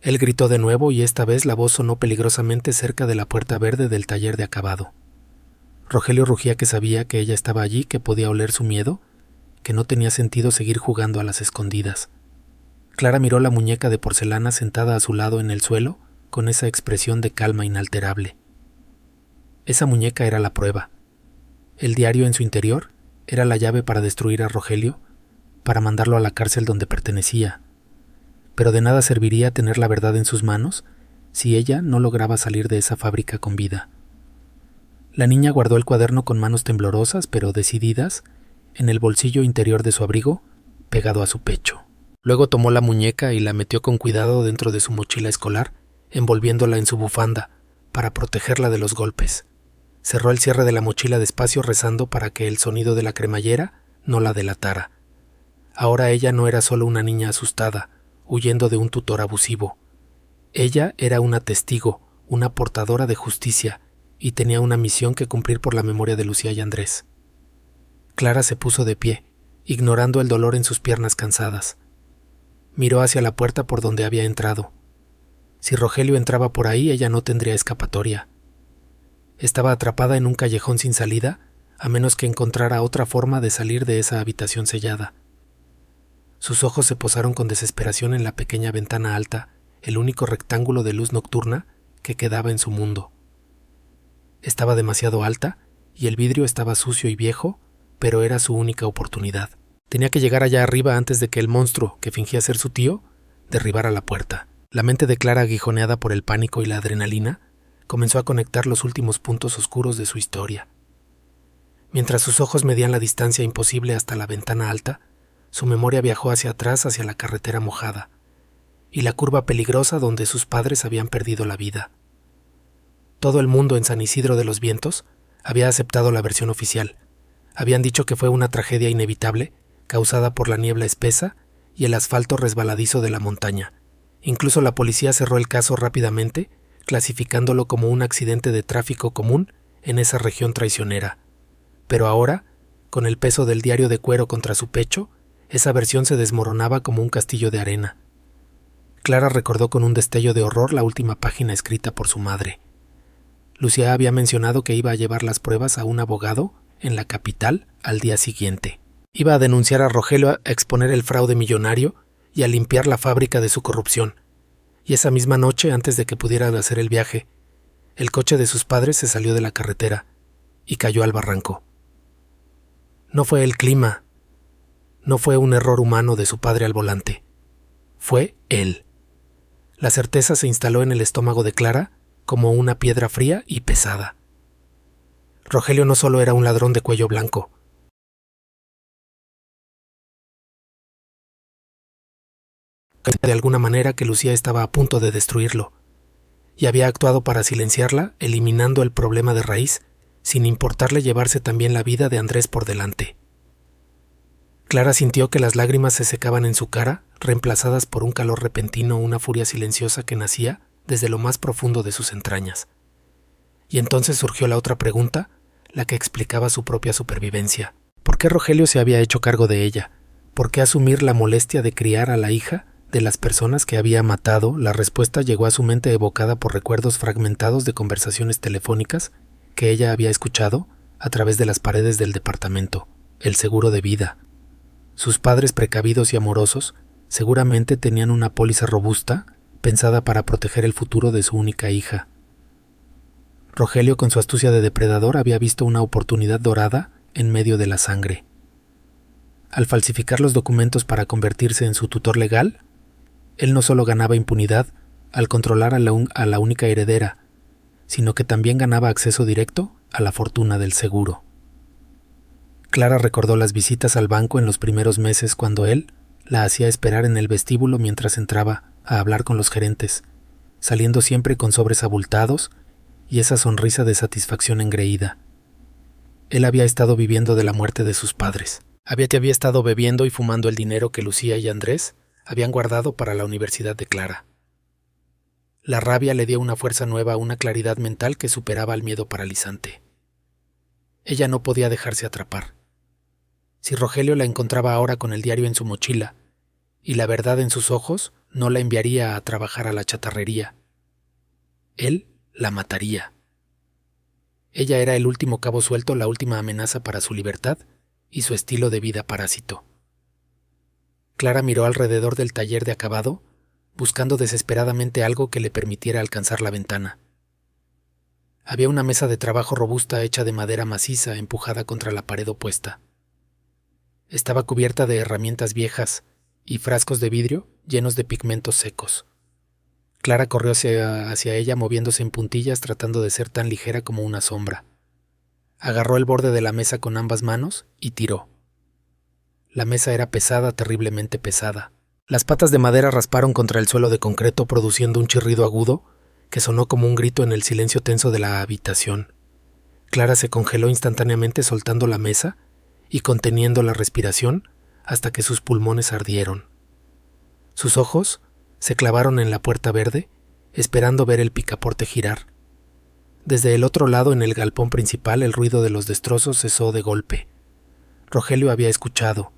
Él gritó de nuevo y esta vez la voz sonó peligrosamente cerca de la puerta verde del taller de acabado. Rogelio rugía, que sabía que ella estaba allí, que podía oler su miedo, que no tenía sentido seguir jugando a las escondidas. Clara miró la muñeca de porcelana sentada a su lado en el suelo, con esa expresión de calma inalterable. Esa muñeca era la prueba. El diario en su interior era la llave para destruir a Rogelio, para mandarlo a la cárcel donde pertenecía. Pero de nada serviría tener la verdad en sus manos si ella no lograba salir de esa fábrica con vida. La niña guardó el cuaderno con manos temblorosas pero decididas en el bolsillo interior de su abrigo, pegado a su pecho. Luego tomó la muñeca y la metió con cuidado dentro de su mochila escolar, envolviéndola en su bufanda para protegerla de los golpes. Cerró el cierre de la mochila despacio, rezando para que el sonido de la cremallera no la delatara. Ahora ella no era solo una niña asustada, huyendo de un tutor abusivo. Ella era una testigo, una portadora de justicia, y tenía una misión que cumplir por la memoria de Lucía y Andrés. Clara se puso de pie, ignorando el dolor en sus piernas cansadas. Miró hacia la puerta por donde había entrado. Si Rogelio entraba por ahí, ella no tendría escapatoria. Estaba atrapada en un callejón sin salida, a menos que encontrara otra forma de salir de esa habitación sellada. Sus ojos se posaron con desesperación en la pequeña ventana alta, el único rectángulo de luz nocturna que quedaba en su mundo. Estaba demasiado alta y el vidrio estaba sucio y viejo, pero era su única oportunidad. Tenía que llegar allá arriba antes de que el monstruo, que fingía ser su tío, derribara la puerta. La mente de Clara, aguijoneada por el pánico y la adrenalina, comenzó a conectar los últimos puntos oscuros de su historia. Mientras sus ojos medían la distancia imposible hasta la ventana alta, su memoria viajó hacia atrás, hacia la carretera mojada, y la curva peligrosa donde sus padres habían perdido la vida. Todo el mundo en San Isidro de los Vientos había aceptado la versión oficial. Habían dicho que fue una tragedia inevitable, causada por la niebla espesa y el asfalto resbaladizo de la montaña. Incluso la policía cerró el caso rápidamente, clasificándolo como un accidente de tráfico común en esa región traicionera. Pero ahora, con el peso del diario de cuero contra su pecho, esa versión se desmoronaba como un castillo de arena. Clara recordó con un destello de horror la última página escrita por su madre. Lucía había mencionado que iba a llevar las pruebas a un abogado en la capital al día siguiente. Iba a denunciar a Rogelio, a exponer el fraude millonario y a limpiar la fábrica de su corrupción. Y esa misma noche, antes de que pudiera hacer el viaje, el coche de sus padres se salió de la carretera y cayó al barranco. No fue el clima, no fue un error humano de su padre al volante. Fue él. La certeza se instaló en el estómago de Clara como una piedra fría y pesada. Rogelio no solo era un ladrón de cuello blanco. De alguna manera que Lucía estaba a punto de destruirlo, y había actuado para silenciarla, eliminando el problema de raíz, sin importarle llevarse también la vida de Andrés por delante. Clara sintió que las lágrimas se secaban en su cara, reemplazadas por un calor repentino, una furia silenciosa que nacía desde lo más profundo de sus entrañas. Y entonces surgió la otra pregunta, la que explicaba su propia supervivencia. ¿Por qué Rogelio se había hecho cargo de ella? ¿Por qué asumir la molestia de criar a la hija de las personas que había matado? La respuesta llegó a su mente evocada por recuerdos fragmentados de conversaciones telefónicas que ella había escuchado a través de las paredes del departamento, el seguro de vida. Sus padres precavidos y amorosos seguramente tenían una póliza robusta pensada para proteger el futuro de su única hija. Rogelio, con su astucia de depredador, había visto una oportunidad dorada en medio de la sangre. Al falsificar los documentos para convertirse en su tutor legal, él no solo ganaba impunidad al controlar a la única heredera, sino que también ganaba acceso directo a la fortuna del seguro. Clara recordó las visitas al banco en los primeros meses cuando él la hacía esperar en el vestíbulo mientras entraba a hablar con los gerentes, saliendo siempre con sobres abultados y esa sonrisa de satisfacción engreída. Él había estado viviendo de la muerte de sus padres. Había estado bebiendo y fumando el dinero que Lucía y Andrés habían guardado para la universidad de Clara. La rabia le dio una fuerza nueva, una claridad mental que superaba al miedo paralizante. Ella no podía dejarse atrapar. Si Rogelio la encontraba ahora con el diario en su mochila y la verdad en sus ojos, no la enviaría a trabajar a la chatarrería. Él la mataría. Ella era el último cabo suelto, la última amenaza para su libertad y su estilo de vida parásito. Clara miró alrededor del taller de acabado, buscando desesperadamente algo que le permitiera alcanzar la ventana. Había una mesa de trabajo robusta hecha de madera maciza empujada contra la pared opuesta. Estaba cubierta de herramientas viejas y frascos de vidrio llenos de pigmentos secos. Clara corrió hacia ella moviéndose en puntillas tratando de ser tan ligera como una sombra. Agarró el borde de la mesa con ambas manos y tiró. La mesa era pesada, terriblemente pesada. Las patas de madera rasparon contra el suelo de concreto produciendo un chirrido agudo que sonó como un grito en el silencio tenso de la habitación. Clara se congeló instantáneamente soltando la mesa y conteniendo la respiración hasta que sus pulmones ardieron. Sus ojos se clavaron en la puerta verde, esperando ver el picaporte girar. Desde el otro lado, en el galpón principal, el ruido de los destrozos cesó de golpe. Rogelio había escuchado.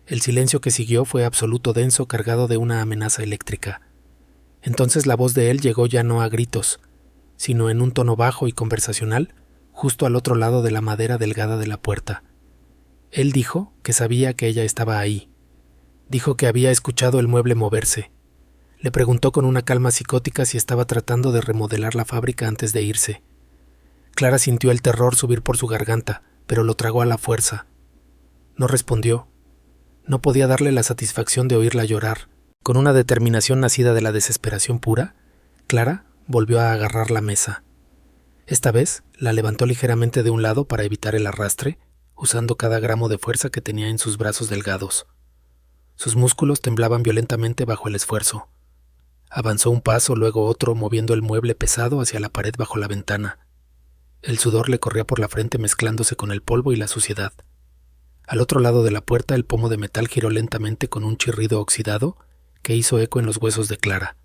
El silencio que siguió fue absoluto, denso, cargado de una amenaza eléctrica. Entonces la voz de él llegó ya no a gritos, sino en un tono bajo y conversacional, justo al otro lado de la madera delgada de la puerta. Él dijo que sabía que ella estaba ahí. Dijo que había escuchado el mueble moverse. Le preguntó con una calma psicótica si estaba tratando de remodelar la fábrica antes de irse. Clara sintió el terror subir por su garganta, pero lo tragó a la fuerza. No respondió. No podía darle la satisfacción de oírla llorar. Con una determinación nacida de la desesperación pura, Clara volvió a agarrar la mesa. Esta vez la levantó ligeramente de un lado para evitar el arrastre, usando cada gramo de fuerza que tenía en sus brazos delgados. Sus músculos temblaban violentamente bajo el esfuerzo. Avanzó un paso, luego otro, moviendo el mueble pesado hacia la pared bajo la ventana. El sudor le corría por la frente mezclándose con el polvo y la suciedad. Al otro lado de la puerta, el pomo de metal giró lentamente con un chirrido oxidado que hizo eco en los huesos de Clara.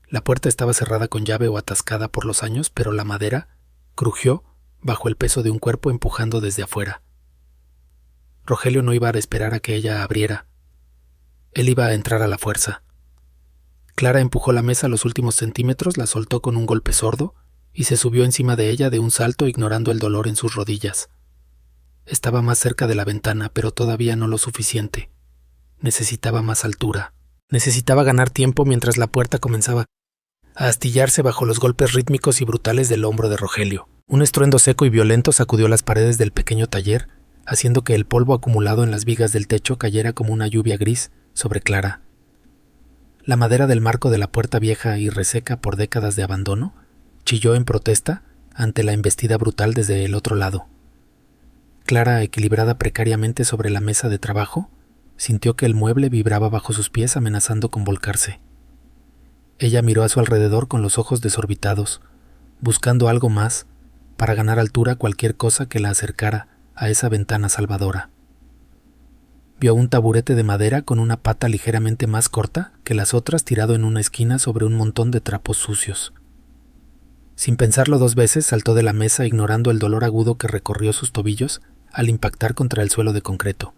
La puerta estaba cerrada con llave o atascada por los años, pero la madera crujió bajo el peso de un cuerpo empujando desde afuera. Rogelio no iba a esperar a que ella abriera. Él iba a entrar a la fuerza. Clara empujó la mesa los últimos centímetros, la soltó con un golpe sordo y se subió encima de ella de un salto, ignorando el dolor en sus rodillas. Estaba más cerca de la ventana, pero todavía no lo suficiente. Necesitaba más altura. Necesitaba ganar tiempo mientras la puerta comenzaba a astillarse bajo los golpes rítmicos y brutales del hombro de Rogelio. Un estruendo seco y violento sacudió las paredes del pequeño taller, haciendo que el polvo acumulado en las vigas del techo cayera como una lluvia gris sobre Clara. La madera del marco de la puerta, vieja y reseca por décadas de abandono, chilló en protesta ante la embestida brutal desde el otro lado. Clara, equilibrada precariamente sobre la mesa de trabajo, sintió que el mueble vibraba bajo sus pies, amenazando con volcarse. Ella miró a su alrededor con los ojos desorbitados, buscando algo más para ganar altura, cualquier cosa que la acercara a esa ventana salvadora. Vio un taburete de madera con una pata ligeramente más corta que las otras, tirado en una esquina sobre un montón de trapos sucios. Sin pensarlo dos veces, saltó de la mesa, ignorando el dolor agudo que recorrió sus tobillos al impactar contra el suelo de concreto.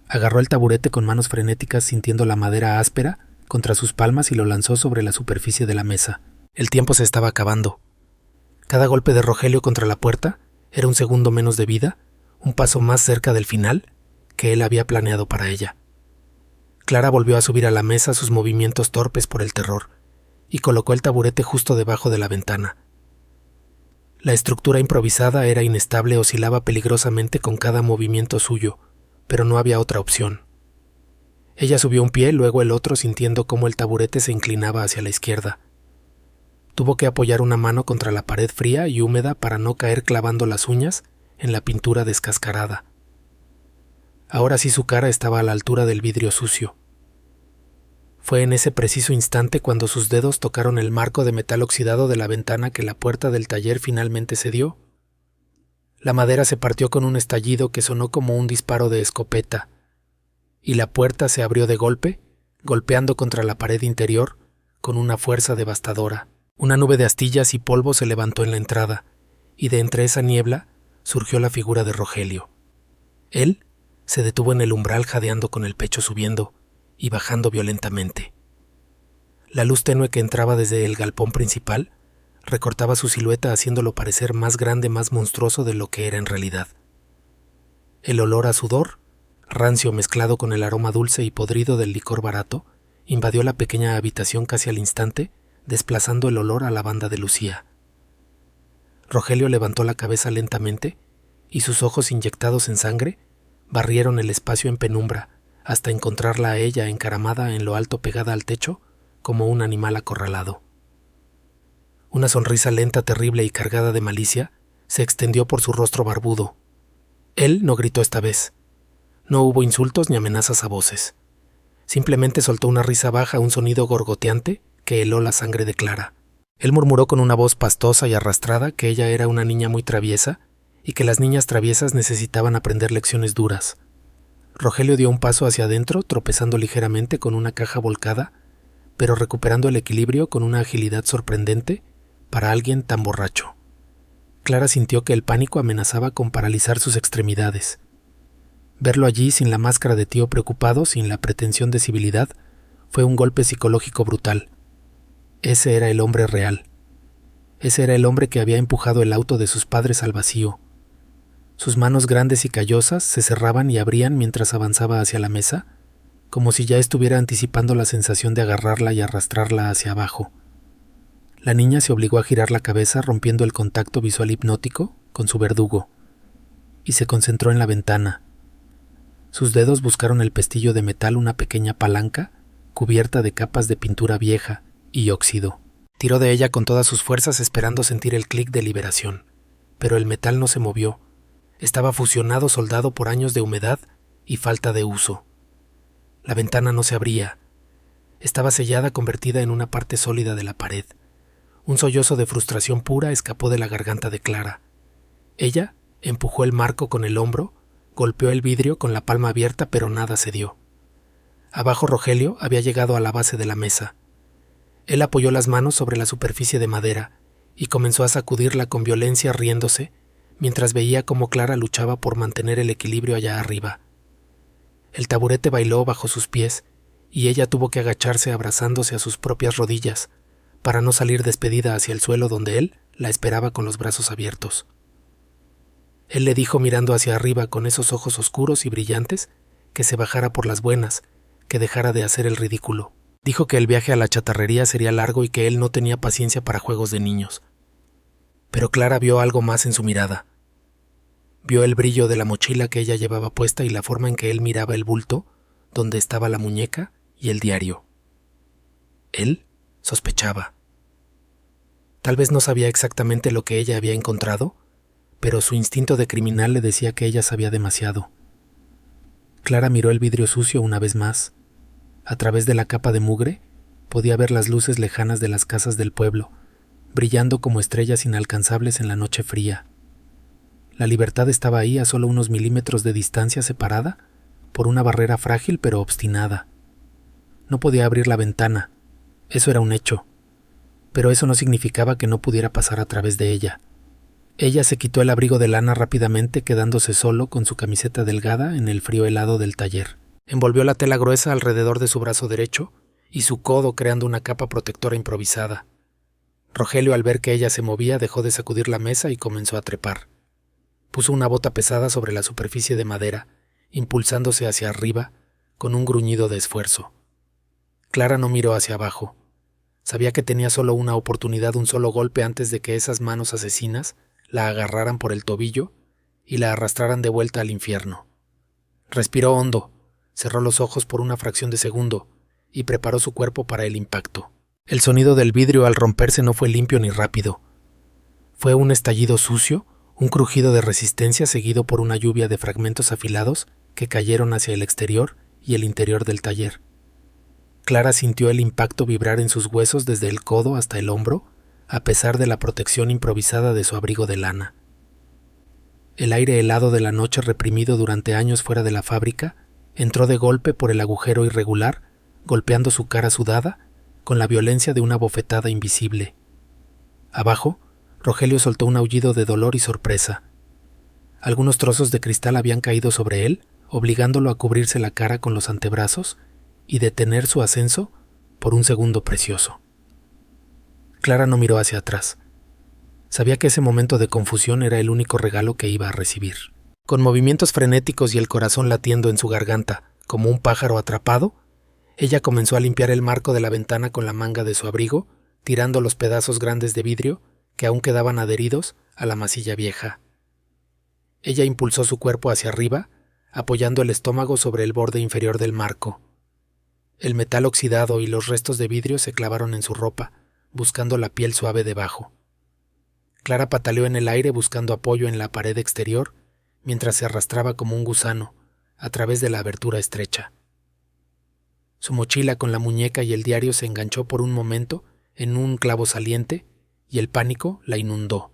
Agarró el taburete con manos frenéticas, sintiendo la madera áspera contra sus palmas, y lo lanzó sobre la superficie de la mesa. El tiempo se estaba acabando. Cada golpe de Rogelio contra la puerta era un segundo menos de vida, un paso más cerca del final que él había planeado para ella. Clara volvió a subir a la mesa, sus movimientos torpes por el terror, y colocó el taburete justo debajo de la ventana. La estructura improvisada era inestable, oscilaba peligrosamente con cada movimiento suyo, pero no había otra opción. Ella subió un pie, luego el otro, sintiendo cómo el taburete se inclinaba hacia la izquierda. Tuvo que apoyar una mano contra la pared fría y húmeda para no caer clavando las uñas en la pintura descascarada. Ahora sí su cara estaba a la altura del vidrio sucio. Fue en ese preciso instante cuando sus dedos tocaron el marco de metal oxidado de la ventana que la puerta del taller finalmente cedió. La madera se partió con un estallido que sonó como un disparo de escopeta, y la puerta se abrió de golpe, golpeando contra la pared interior con una fuerza devastadora. Una nube de astillas y polvo se levantó en la entrada, y de entre esa niebla surgió la figura de Rogelio. Él se detuvo en el umbral, jadeando, con el pecho subiendo y bajando violentamente. La luz tenue que entraba desde el galpón principal recortaba su silueta, haciéndolo parecer más grande, más monstruoso de lo que era en realidad. El olor a sudor, rancio mezclado con el aroma dulce y podrido del licor barato, invadió la pequeña habitación casi al instante, desplazando el olor a lavanda de Lucía. Rogelio levantó la cabeza lentamente y sus ojos, inyectados en sangre, barrieron el espacio en penumbra hasta encontrarla a ella encaramada en lo alto, pegada al techo, como un animal acorralado. Una sonrisa lenta, terrible y cargada de malicia se extendió por su rostro barbudo. Él no gritó esta vez. No hubo insultos ni amenazas a voces. Simplemente soltó una risa baja, un sonido gorgoteante que heló la sangre de Clara. Él murmuró con una voz pastosa y arrastrada que ella era una niña muy traviesa y que las niñas traviesas necesitaban aprender lecciones duras. Rogelio dio un paso hacia adentro, tropezando ligeramente con una caja volcada, pero recuperando el equilibrio con una agilidad sorprendente para alguien tan borracho. Clara sintió que el pánico amenazaba con paralizar sus extremidades. Verlo allí, sin la máscara de tío preocupado, sin la pretensión de civilidad, fue un golpe psicológico brutal. Ese era el hombre real. Ese era el hombre que había empujado el auto de sus padres al vacío. Sus manos grandes y callosas se cerraban y abrían mientras avanzaba hacia la mesa, como si ya estuviera anticipando la sensación de agarrarla y arrastrarla hacia abajo. La niña se obligó a girar la cabeza, rompiendo el contacto visual hipnótico con su verdugo, y se concentró en la ventana. Sus dedos buscaron el pestillo de metal, una pequeña palanca cubierta de capas de pintura vieja y óxido. Tiró de ella con todas sus fuerzas, esperando sentir el clic de liberación, pero el metal no se movió. Estaba fusionado, soldado por años de humedad y falta de uso. La ventana no se abría. Estaba sellada, convertida en una parte sólida de la pared. Un sollozo de frustración pura escapó de la garganta de Clara. Ella empujó el marco con el hombro, golpeó el vidrio con la palma abierta, pero nada cedió. Abajo Rogelio había llegado a la base de la mesa. Él apoyó las manos sobre la superficie de madera y comenzó a sacudirla con violencia, riéndose, mientras veía cómo Clara luchaba por mantener el equilibrio allá arriba. El taburete bailó bajo sus pies y ella tuvo que agacharse abrazándose a sus propias rodillas para no salir despedida hacia el suelo donde él la esperaba con los brazos abiertos. Él le dijo mirando hacia arriba con esos ojos oscuros y brillantes que se bajara por las buenas, que dejara de hacer el ridículo. Dijo que el viaje a la chatarrería sería largo y que él no tenía paciencia para juegos de niños. Pero Clara vio algo más en su mirada. Vio el brillo de la mochila que ella llevaba puesta y la forma en que él miraba el bulto donde estaba la muñeca y el diario. Él sospechaba. Tal vez no sabía exactamente lo que ella había encontrado, pero su instinto de criminal le decía que ella sabía demasiado. Clara miró el vidrio sucio una vez más. A través de la capa de mugre podía ver las luces lejanas de las casas del pueblo, brillando como estrellas inalcanzables en la noche fría. La libertad estaba ahí a solo unos milímetros de distancia, separada por una barrera frágil pero obstinada. No podía abrir la ventana, eso era un hecho, pero eso no significaba que no pudiera pasar a través de ella. Ella se quitó el abrigo de lana rápidamente, quedándose solo con su camiseta delgada en el frío helado del taller. Envolvió la tela gruesa alrededor de su brazo derecho y su codo creando una capa protectora improvisada. Rogelio, al ver que ella se movía, dejó de sacudir la mesa y comenzó a trepar. Puso una bota pesada sobre la superficie de madera, impulsándose hacia arriba con un gruñido de esfuerzo. Clara no miró hacia abajo. Sabía que tenía solo una oportunidad, un solo golpe antes de que esas manos asesinas la agarraran por el tobillo y la arrastraran de vuelta al infierno. Respiró hondo, cerró los ojos por una fracción de segundo y preparó su cuerpo para el impacto. El sonido del vidrio al romperse no fue limpio ni rápido. Fue un estallido sucio, un crujido de resistencia seguido por una lluvia de fragmentos afilados que cayeron hacia el exterior y el interior del taller. Clara sintió el impacto vibrar en sus huesos desde el codo hasta el hombro, a pesar de la protección improvisada de su abrigo de lana. El aire helado de la noche, reprimido durante años fuera de la fábrica, entró de golpe por el agujero irregular, golpeando su cara sudada con la violencia de una bofetada invisible. Abajo, Rogelio soltó un aullido de dolor y sorpresa. Algunos trozos de cristal habían caído sobre él, obligándolo a cubrirse la cara con los antebrazos y detener su ascenso por un segundo precioso. Clara no miró hacia atrás. Sabía que ese momento de confusión era el único regalo que iba a recibir. Con movimientos frenéticos y el corazón latiendo en su garganta, como un pájaro atrapado, ella comenzó a limpiar el marco de la ventana con la manga de su abrigo, tirando los pedazos grandes de vidrio que aún quedaban adheridos a la masilla vieja. Ella impulsó su cuerpo hacia arriba, apoyando el estómago sobre el borde inferior del marco. El metal oxidado y los restos de vidrio se clavaron en su ropa, buscando la piel suave debajo. Clara pataleó en el aire buscando apoyo en la pared exterior, mientras se arrastraba como un gusano a través de la abertura estrecha. Su mochila con la muñeca y el diario se enganchó por un momento en un clavo saliente y el pánico la inundó.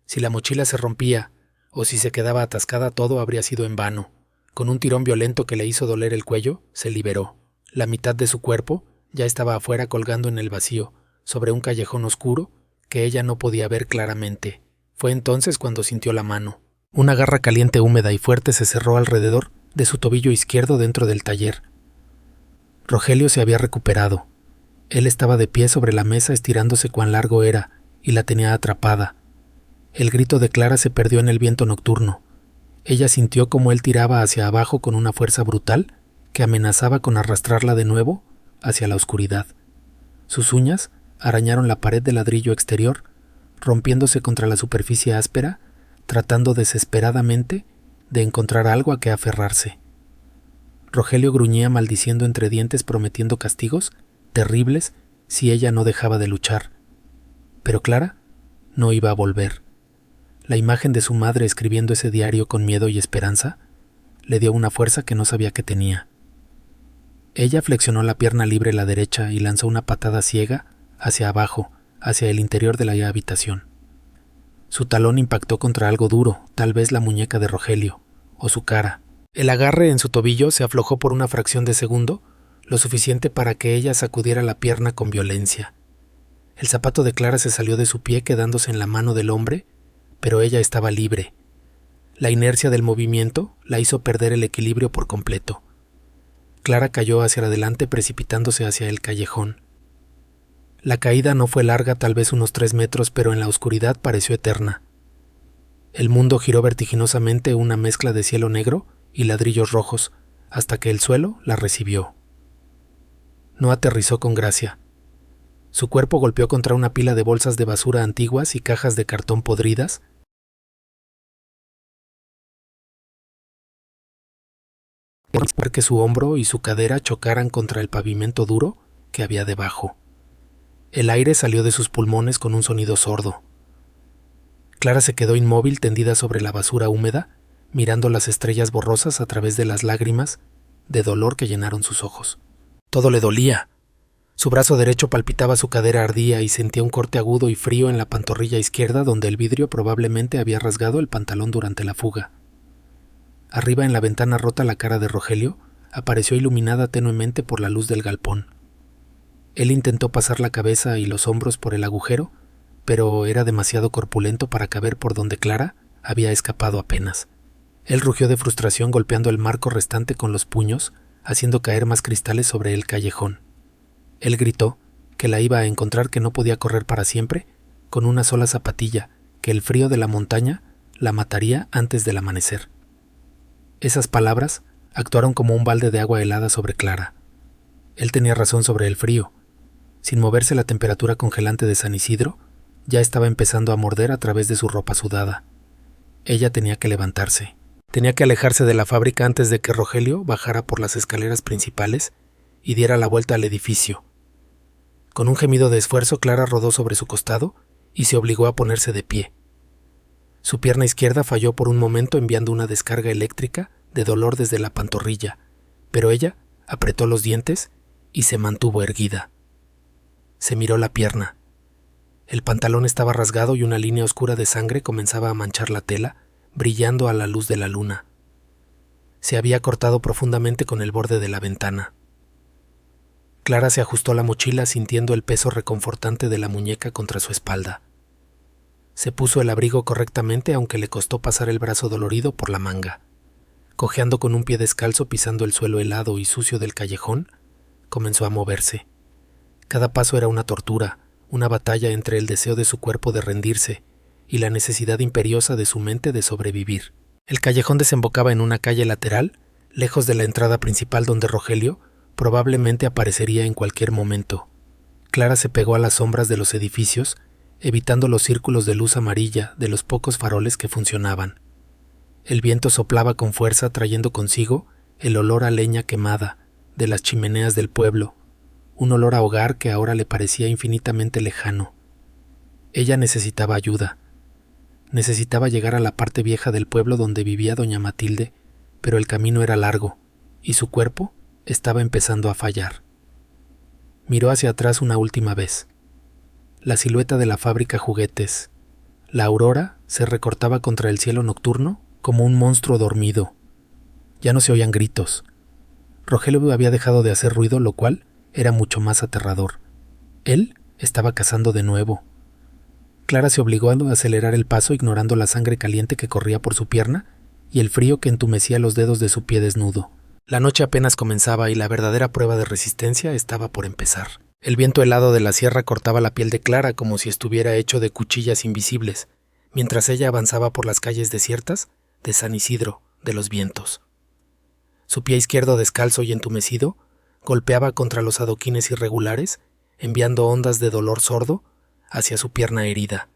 Si la mochila se rompía o si se quedaba atascada, todo habría sido en vano. Con un tirón violento que le hizo doler el cuello, se liberó. La mitad de su cuerpo ya estaba afuera colgando en el vacío, sobre un callejón oscuro que ella no podía ver claramente. Fue entonces cuando sintió la mano. Una garra caliente, húmeda y fuerte se cerró alrededor de su tobillo izquierdo dentro del taller. Rogelio se había recuperado. Él estaba de pie sobre la mesa estirándose cuán largo era y la tenía atrapada. El grito de Clara se perdió en el viento nocturno. Ella sintió como él tiraba hacia abajo con una fuerza brutal que amenazaba con arrastrarla de nuevo hacia la oscuridad. Sus uñas arañaron la pared de ladrillo exterior, rompiéndose contra la superficie áspera, tratando desesperadamente de encontrar algo a que aferrarse. Rogelio gruñía maldiciendo entre dientes, prometiendo castigos terribles si ella no dejaba de luchar. Pero Clara no iba a volver. La imagen de su madre escribiendo ese diario con miedo y esperanza le dio una fuerza que no sabía que tenía. Ella flexionó la pierna libre, la derecha, y lanzó una patada ciega hacia abajo, hacia el interior de la habitación. Su talón impactó contra algo duro, tal vez la muñeca de Rogelio, o su cara. El agarre en su tobillo se aflojó por una fracción de segundo, lo suficiente para que ella sacudiera la pierna con violencia. El zapato de Clara se salió de su pie quedándose en la mano del hombre, pero ella estaba libre. La inercia del movimiento la hizo perder el equilibrio por completo. Clara cayó hacia adelante precipitándose hacia el callejón. La caída no fue larga, tal vez unos 3 metros, pero en la oscuridad pareció eterna. El mundo giró vertiginosamente, una mezcla de cielo negro y ladrillos rojos, hasta que el suelo la recibió. No aterrizó con gracia. Su cuerpo golpeó contra una pila de bolsas de basura antiguas y cajas de cartón podridas. Para que su hombro y su cadera chocaran contra el pavimento duro que había debajo. El aire salió de sus pulmones con un sonido sordo. Clara se quedó inmóvil, tendida sobre la basura húmeda, mirando las estrellas borrosas a través de las lágrimas de dolor que llenaron sus ojos. Todo le dolía. Su brazo derecho palpitaba, su cadera ardía y sentía un corte agudo y frío en la pantorrilla izquierda, donde el vidrio probablemente había rasgado el pantalón durante la fuga. Arriba, en la ventana rota, la cara de Rogelio apareció iluminada tenuemente por la luz del galpón. Él intentó pasar la cabeza y los hombros por el agujero, pero era demasiado corpulento para caber por donde Clara había escapado apenas. Él rugió de frustración, golpeando el marco restante con los puños, haciendo caer más cristales sobre el callejón. Él gritó que la iba a encontrar, que no podía correr para siempre, con una sola zapatilla, que el frío de la montaña la mataría antes del amanecer. Esas palabras actuaron como un balde de agua helada sobre Clara. Él tenía razón sobre el frío. Sin moverse, la temperatura congelante de San Isidro ya estaba empezando a morder a través de su ropa sudada. Ella tenía que levantarse. Tenía que alejarse de la fábrica antes de que Rogelio bajara por las escaleras principales y diera la vuelta al edificio. Con un gemido de esfuerzo, Clara rodó sobre su costado y se obligó a ponerse de pie. Su pierna izquierda falló por un momento, enviando una descarga eléctrica de dolor desde la pantorrilla, pero ella apretó los dientes y se mantuvo erguida. Se miró la pierna. El pantalón estaba rasgado y una línea oscura de sangre comenzaba a manchar la tela, brillando a la luz de la luna. Se había cortado profundamente con el borde de la ventana. Clara se ajustó la mochila, sintiendo el peso reconfortante de la muñeca contra su espalda. Se puso el abrigo correctamente, aunque le costó pasar el brazo dolorido por la manga. Cojeando con un pie descalzo, pisando el suelo helado y sucio del callejón, comenzó a moverse. Cada paso era una tortura, una batalla entre el deseo de su cuerpo de rendirse y la necesidad imperiosa de su mente de sobrevivir. El callejón desembocaba en una calle lateral, lejos de la entrada principal, donde Rogelio probablemente aparecería en cualquier momento. Clara se pegó a las sombras de los edificios, evitando los círculos de luz amarilla de los pocos faroles que funcionaban. El viento soplaba con fuerza, trayendo consigo el olor a leña quemada de las chimeneas del pueblo, un olor a hogar que ahora le parecía infinitamente lejano. Ella necesitaba ayuda. Necesitaba llegar a la parte vieja del pueblo donde vivía doña Matilde, pero el camino era largo y su cuerpo estaba empezando a fallar. Miró hacia atrás una última vez. La silueta de la fábrica Juguetes. La aurora se recortaba contra el cielo nocturno como un monstruo dormido. Ya no se oían gritos. Rogelio había dejado de hacer ruido, lo cual era mucho más aterrador. Él estaba cazando de nuevo. Clara se obligó a acelerar el paso, ignorando la sangre caliente que corría por su pierna y el frío que entumecía los dedos de su pie desnudo. La noche apenas comenzaba y la verdadera prueba de resistencia estaba por empezar. El viento helado de la sierra cortaba la piel de Clara como si estuviera hecho de cuchillas invisibles, mientras ella avanzaba por las calles desiertas de San Isidro de los Vientos. Su pie izquierdo, descalzo y entumecido, golpeaba contra los adoquines irregulares, enviando ondas de dolor sordo hacia su pierna herida.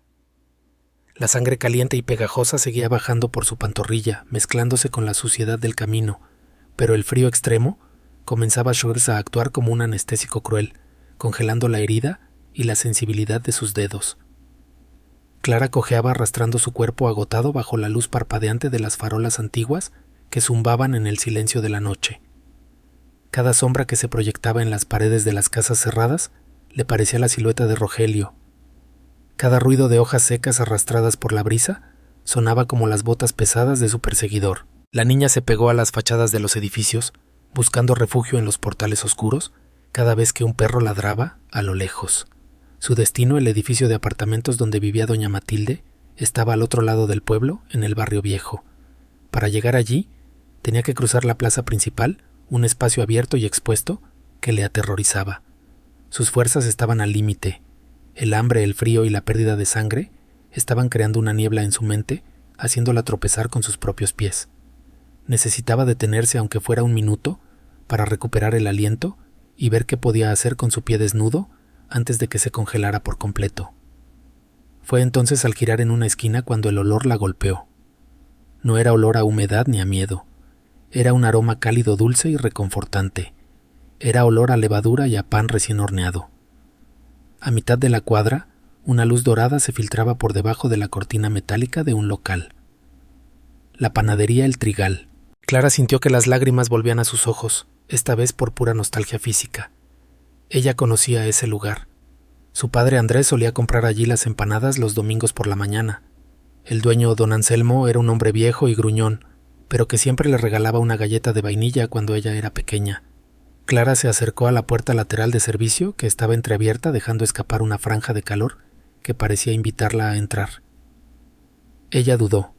La sangre caliente y pegajosa seguía bajando por su pantorrilla, mezclándose con la suciedad del camino, pero el frío extremo comenzaba a actuar como un anestésico cruel, congelando la herida y la sensibilidad de sus dedos. Clara cojeaba, arrastrando su cuerpo agotado bajo la luz parpadeante de las farolas antiguas que zumbaban en el silencio de la noche. Cada sombra que se proyectaba en las paredes de las casas cerradas le parecía la silueta de Rogelio. Cada ruido de hojas secas arrastradas por la brisa sonaba como las botas pesadas de su perseguidor. La niña se pegó a las fachadas de los edificios, buscando refugio en los portales oscuros, cada vez que un perro ladraba a lo lejos. Su destino, el edificio de apartamentos donde vivía doña Matilde, estaba al otro lado del pueblo, en el barrio viejo. Para llegar allí, tenía que cruzar la plaza principal, un espacio abierto y expuesto que le aterrorizaba. Sus fuerzas estaban al límite. El hambre, el frío y la pérdida de sangre estaban creando una niebla en su mente, haciéndola tropezar con sus propios pies. Necesitaba detenerse aunque fuera un minuto para recuperar el aliento y ver qué podía hacer con su pie desnudo antes de que se congelara por completo. Fue entonces al girar en una esquina cuando el olor la golpeó. No era olor a humedad ni a miedo. Era un aroma cálido, dulce y reconfortante. Era olor a levadura y a pan recién horneado. A mitad de la cuadra, una luz dorada se filtraba por debajo de la cortina metálica de un local. La panadería El Trigal. Clara sintió que las lágrimas volvían a sus ojos, esta vez por pura nostalgia física. Ella conocía ese lugar. Su padre Andrés solía comprar allí las empanadas los domingos por la mañana. El dueño, don Anselmo, era un hombre viejo y gruñón, pero que siempre le regalaba una galleta de vainilla cuando ella era pequeña. Clara se acercó a la puerta lateral de servicio, que estaba entreabierta dejando escapar una franja de calor que parecía invitarla a entrar. Ella dudó.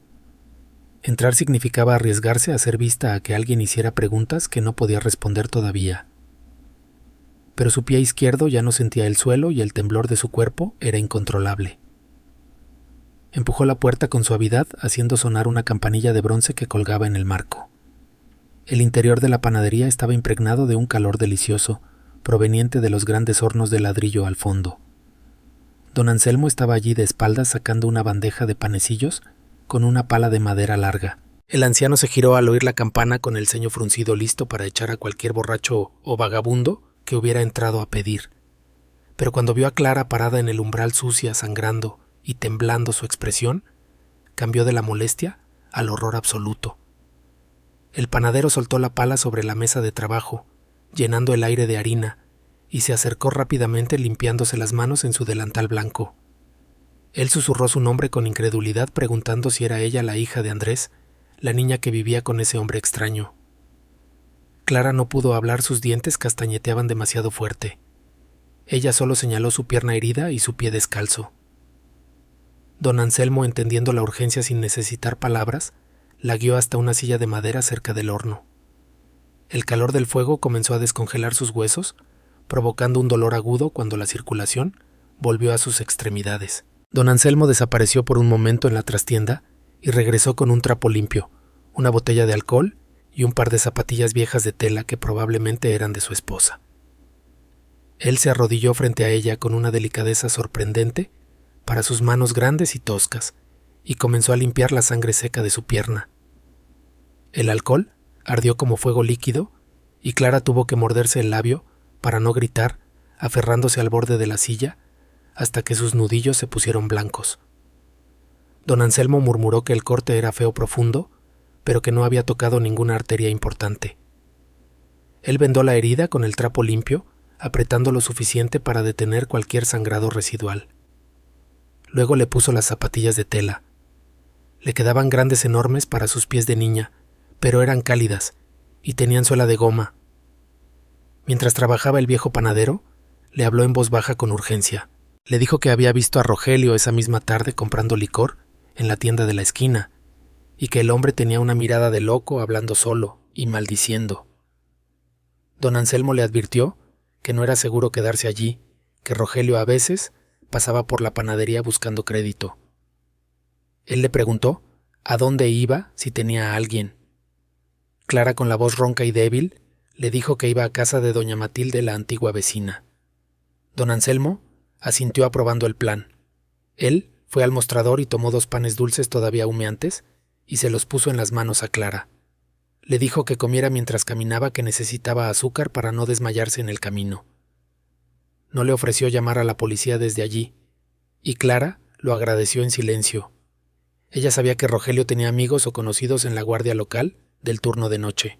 Entrar significaba arriesgarse a ser vista a que alguien hiciera preguntas que no podía responder todavía. Pero su pie izquierdo ya no sentía el suelo y el temblor de su cuerpo era incontrolable. Empujó la puerta con suavidad, haciendo sonar una campanilla de bronce que colgaba en el marco. El interior de la panadería estaba impregnado de un calor delicioso, proveniente de los grandes hornos de ladrillo al fondo. Don Anselmo estaba allí de espaldas sacando una bandeja de panecillos con una pala de madera larga. El anciano se giró al oír la campana con el ceño fruncido, listo para echar a cualquier borracho o vagabundo que hubiera entrado a pedir. Pero cuando vio a Clara parada en el umbral, sucia, sangrando y temblando su expresión, cambió de la molestia al horror absoluto. El panadero soltó la pala sobre la mesa de trabajo, llenando el aire de harina, y se acercó rápidamente limpiándose las manos en su delantal blanco. Él susurró su nombre con incredulidad, preguntando si era ella la hija de Andrés, la niña que vivía con ese hombre extraño. Clara no pudo hablar, sus dientes castañeteaban demasiado fuerte. Ella solo señaló su pierna herida y su pie descalzo. Don Anselmo, entendiendo la urgencia sin necesitar palabras, la guió hasta una silla de madera cerca del horno. El calor del fuego comenzó a descongelar sus huesos, provocando un dolor agudo cuando la circulación volvió a sus extremidades. Don Anselmo desapareció por un momento en la trastienda y regresó con un trapo limpio, una botella de alcohol y un par de zapatillas viejas de tela que probablemente eran de su esposa. Él se arrodilló frente a ella con una delicadeza sorprendente para sus manos grandes y toscas, y comenzó a limpiar la sangre seca de su pierna. El alcohol ardió como fuego líquido, y Clara tuvo que morderse el labio para no gritar, aferrándose al borde de la silla, hasta que sus nudillos se pusieron blancos. Don Anselmo murmuró que el corte era feo, profundo, pero que no había tocado ninguna arteria importante. Él vendó la herida con el trapo limpio, apretando lo suficiente para detener cualquier sangrado residual. Luego le puso las zapatillas de tela. Le quedaban grandes, enormes para sus pies de niña, pero eran cálidas y tenían suela de goma. Mientras trabajaba el viejo panadero, le habló en voz baja con urgencia. Le dijo que había visto a Rogelio esa misma tarde comprando licor en la tienda de la esquina, y que el hombre tenía una mirada de loco, hablando solo y maldiciendo. Don Anselmo le advirtió que no era seguro quedarse allí, que Rogelio a veces pasaba por la panadería buscando crédito. Él le preguntó a dónde iba, si tenía a alguien. Clara, con la voz ronca y débil, le dijo que iba a casa de doña Matilde, la antigua vecina. Don Anselmo asintió aprobando el plan. Él fue al mostrador y tomó 2 panes dulces todavía humeantes y se los puso en las manos a Clara. Le dijo que comiera mientras caminaba, que necesitaba azúcar para no desmayarse en el camino. No le ofreció llamar a la policía desde allí, y Clara lo agradeció en silencio. Ella sabía que Rogelio tenía amigos o conocidos en la guardia local del turno de noche.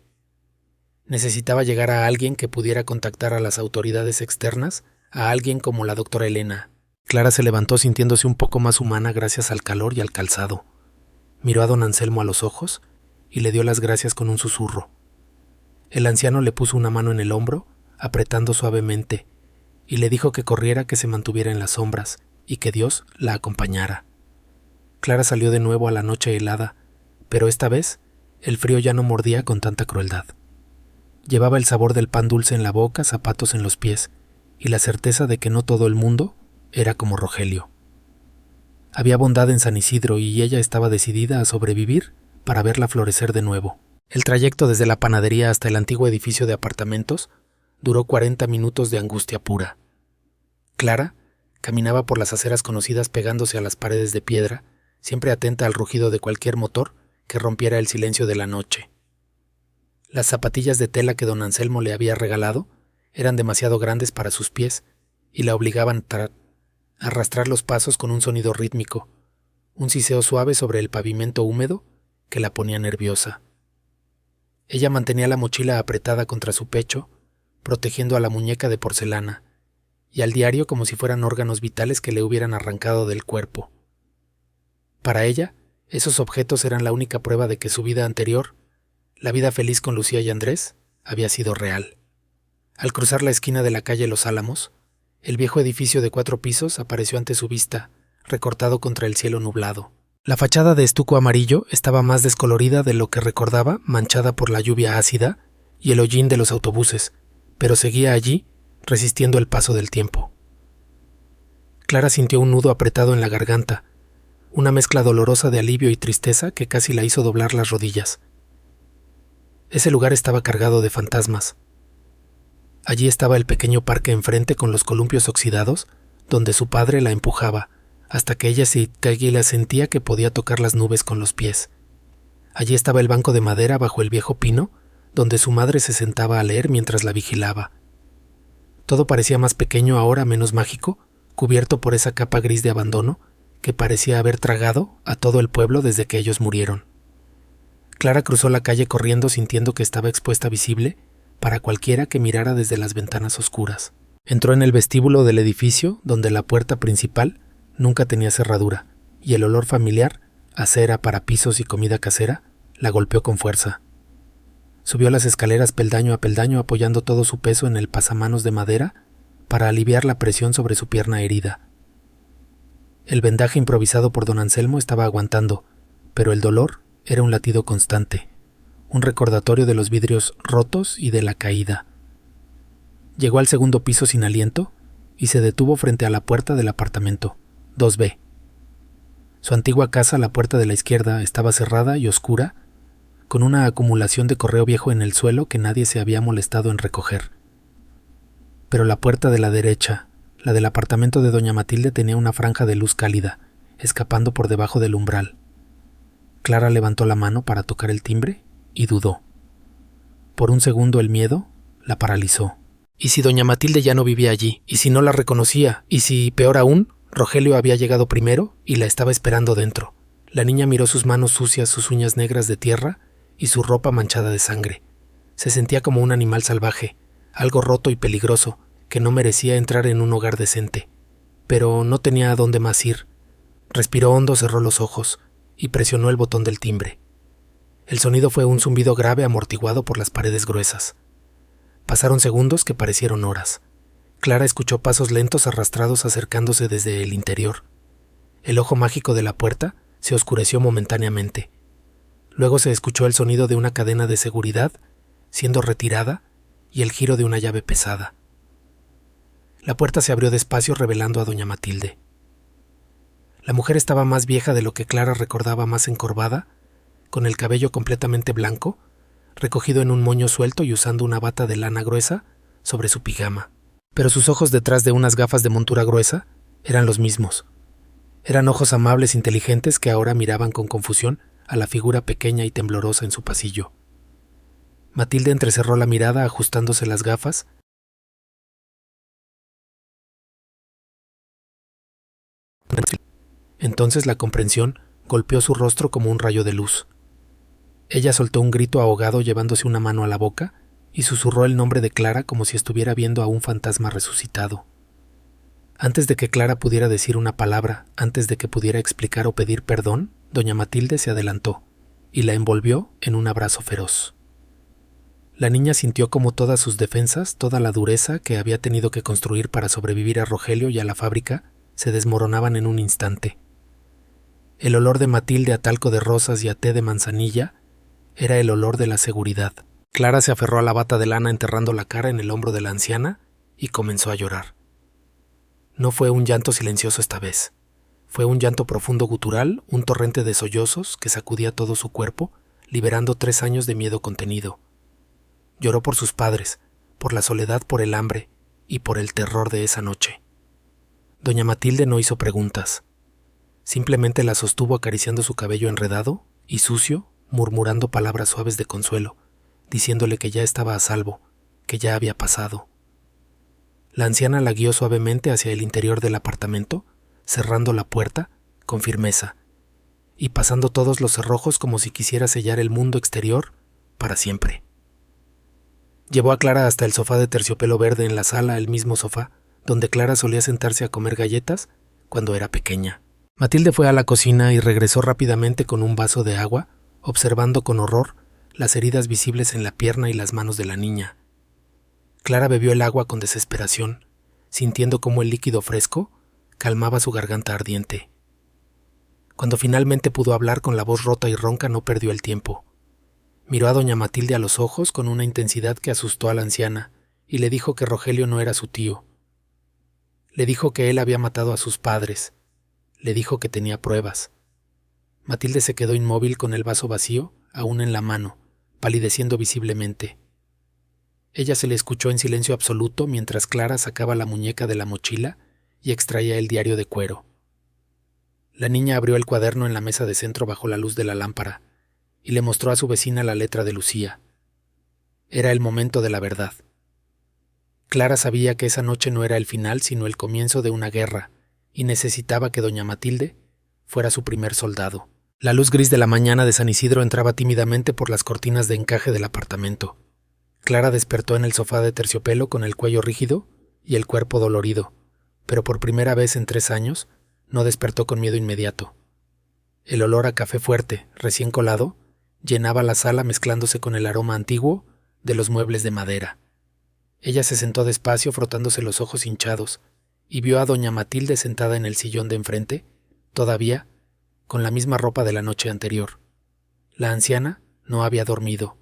Necesitaba llegar a alguien que pudiera contactar a las autoridades externas, a alguien como la doctora Elena. Clara se levantó sintiéndose un poco más humana gracias al calor y al calzado. Miró a don Anselmo a los ojos y le dio las gracias con un susurro. El anciano le puso una mano en el hombro, apretando suavemente, y le dijo que corriera, que se mantuviera en las sombras y que Dios la acompañara. Clara salió de nuevo a la noche helada, pero esta vez el frío ya no mordía con tanta crueldad. Llevaba el sabor del pan dulce en la boca, zapatos en los pies, y la certeza de que no todo el mundo era como Rogelio. Había bondad en San Isidro y ella estaba decidida a sobrevivir para verla florecer de nuevo. El trayecto desde la panadería hasta el antiguo edificio de apartamentos duró 40 minutos de angustia pura. Clara caminaba por las aceras conocidas pegándose a las paredes de piedra, siempre atenta al rugido de cualquier motor que rompiera el silencio de la noche. Las zapatillas de tela que don Anselmo le había regalado eran demasiado grandes para sus pies y la obligaban a arrastrar los pasos con un sonido rítmico, un siseo suave sobre el pavimento húmedo que la ponía nerviosa. Ella mantenía la mochila apretada contra su pecho, protegiendo a la muñeca de porcelana, y al diario como si fueran órganos vitales que le hubieran arrancado del cuerpo. Para ella, esos objetos eran la única prueba de que su vida anterior, la vida feliz con Lucía y Andrés, había sido real. Al cruzar la esquina de la calle Los Álamos, el viejo edificio de 4 pisos apareció ante su vista, recortado contra el cielo nublado. La fachada de estuco amarillo estaba más descolorida de lo que recordaba, manchada por la lluvia ácida y el hollín de los autobuses, pero seguía allí, resistiendo el paso del tiempo. Clara sintió un nudo apretado en la garganta, una mezcla dolorosa de alivio y tristeza que casi la hizo doblar las rodillas. Ese lugar estaba cargado de fantasmas. Allí estaba el pequeño parque enfrente con los columpios oxidados, donde su padre la empujaba, hasta que ella sentía que podía tocar las nubes con los pies. Allí estaba el banco de madera bajo el viejo pino, donde su madre se sentaba a leer mientras la vigilaba. Todo parecía más pequeño ahora, menos mágico, cubierto por esa capa gris de abandono que parecía haber tragado a todo el pueblo desde que ellos murieron. Clara cruzó la calle corriendo sintiendo que estaba expuesta visible para cualquiera que mirara desde las ventanas oscuras. Entró en el vestíbulo del edificio, donde la puerta principal nunca tenía cerradura, y el olor familiar, a cera para pisos y comida casera, la golpeó con fuerza. Subió las escaleras peldaño a peldaño apoyando todo su peso en el pasamanos de madera para aliviar la presión sobre su pierna herida. El vendaje improvisado por don Anselmo estaba aguantando, pero el dolor era un latido constante, un recordatorio de los vidrios rotos y de la caída. Llegó al segundo piso sin aliento y se detuvo frente a la puerta del apartamento, 2B. Su antigua casa, la puerta de la izquierda, estaba cerrada y oscura, con una acumulación de correo viejo en el suelo que nadie se había molestado en recoger. Pero la puerta de la derecha, la del apartamento de doña Matilde, tenía una franja de luz cálida, escapando por debajo del umbral. Clara levantó la mano para tocar el timbre y dudó. Por un segundo el miedo la paralizó. ¿Y si doña Matilde ya no vivía allí? ¿Y si no la reconocía? ¿Y si, peor aún, Rogelio había llegado primero y la estaba esperando dentro? La niña miró sus manos sucias, sus uñas negras de tierra y su ropa manchada de sangre. Se sentía como un animal salvaje, algo roto y peligroso, que no merecía entrar en un hogar decente. Pero no tenía a dónde más ir. Respiró hondo, cerró los ojos y presionó el botón del timbre. El sonido fue un zumbido grave amortiguado por las paredes gruesas. Pasaron segundos que parecieron horas. Clara escuchó pasos lentos arrastrados acercándose desde el interior. El ojo mágico de la puerta se oscureció momentáneamente. Luego se escuchó el sonido de una cadena de seguridad siendo retirada y el giro de una llave pesada. La puerta se abrió despacio revelando a doña Matilde. La mujer estaba más vieja de lo que Clara recordaba, más encorvada, con el cabello completamente blanco, recogido en un moño suelto y usando una bata de lana gruesa sobre su pijama. Pero sus ojos, detrás de unas gafas de montura gruesa, eran los mismos. Eran ojos amables, inteligentes, que ahora miraban con confusión a la figura pequeña y temblorosa en su pasillo. Matilde entrecerró la mirada ajustándose las gafas. Entonces la comprensión golpeó su rostro como un rayo de luz. Ella soltó un grito ahogado llevándose una mano a la boca y susurró el nombre de Clara como si estuviera viendo a un fantasma resucitado. Antes de que Clara pudiera decir una palabra, antes de que pudiera explicar o pedir perdón, doña Matilde se adelantó y la envolvió en un abrazo feroz. La niña sintió como todas sus defensas, toda la dureza que había tenido que construir para sobrevivir a Rogelio y a la fábrica, se desmoronaban en un instante. El olor de Matilde a talco de rosas y a té de manzanilla era el olor de la seguridad, Clara se aferró a la bata de lana enterrando la cara en el hombro de la anciana y comenzó a llorar. No fue un llanto silencioso esta vez. Fue un llanto profundo gutural, un torrente de sollozos que sacudía todo su cuerpo, liberando 3 años de miedo contenido. Lloró por sus padres, por la soledad, por el hambre y por el terror de esa noche. Doña Matilde no hizo preguntas. Simplemente la sostuvo acariciando su cabello enredado y sucio, murmurando palabras suaves de consuelo, diciéndole que ya estaba a salvo, que ya había pasado. La anciana la guió suavemente hacia el interior del apartamento, cerrando la puerta con firmeza y pasando todos los cerrojos como si quisiera sellar el mundo exterior para siempre. Llevó a Clara hasta el sofá de terciopelo verde en la sala, el mismo sofá donde Clara solía sentarse a comer galletas cuando era pequeña. Matilde fue a la cocina y regresó rápidamente con un vaso de agua, observando con horror las heridas visibles en la pierna y las manos de la niña. Clara bebió el agua con desesperación, sintiendo cómo el líquido fresco calmaba su garganta ardiente. Cuando finalmente pudo hablar con la voz rota y ronca, no perdió el tiempo. Miró a doña Matilde a los ojos con una intensidad que asustó a la anciana y le dijo que Rogelio no era su tío. Le dijo que él había matado a sus padres. Le dijo que tenía pruebas. Matilde se quedó inmóvil con el vaso vacío, aún en la mano, palideciendo visiblemente. Ella se le escuchó en silencio absoluto mientras Clara sacaba la muñeca de la mochila y extraía el diario de cuero. La niña abrió el cuaderno en la mesa de centro bajo la luz de la lámpara y le mostró a su vecina la letra de Lucía. Era el momento de la verdad. Clara sabía que esa noche no era el final, sino el comienzo de una guerra, y necesitaba que doña Matilde fuera su primer soldado. La luz gris de la mañana de San Isidro entraba tímidamente por las cortinas de encaje del apartamento. Clara despertó en el sofá de terciopelo con el cuello rígido y el cuerpo dolorido, pero por primera vez en 3 años no despertó con miedo inmediato. El olor a café fuerte, recién colado, llenaba la sala mezclándose con el aroma antiguo de los muebles de madera. Ella se sentó despacio frotándose los ojos hinchados y vio a doña Matilde sentada en el sillón de enfrente, todavía con la misma ropa de la noche anterior. La anciana no había dormido.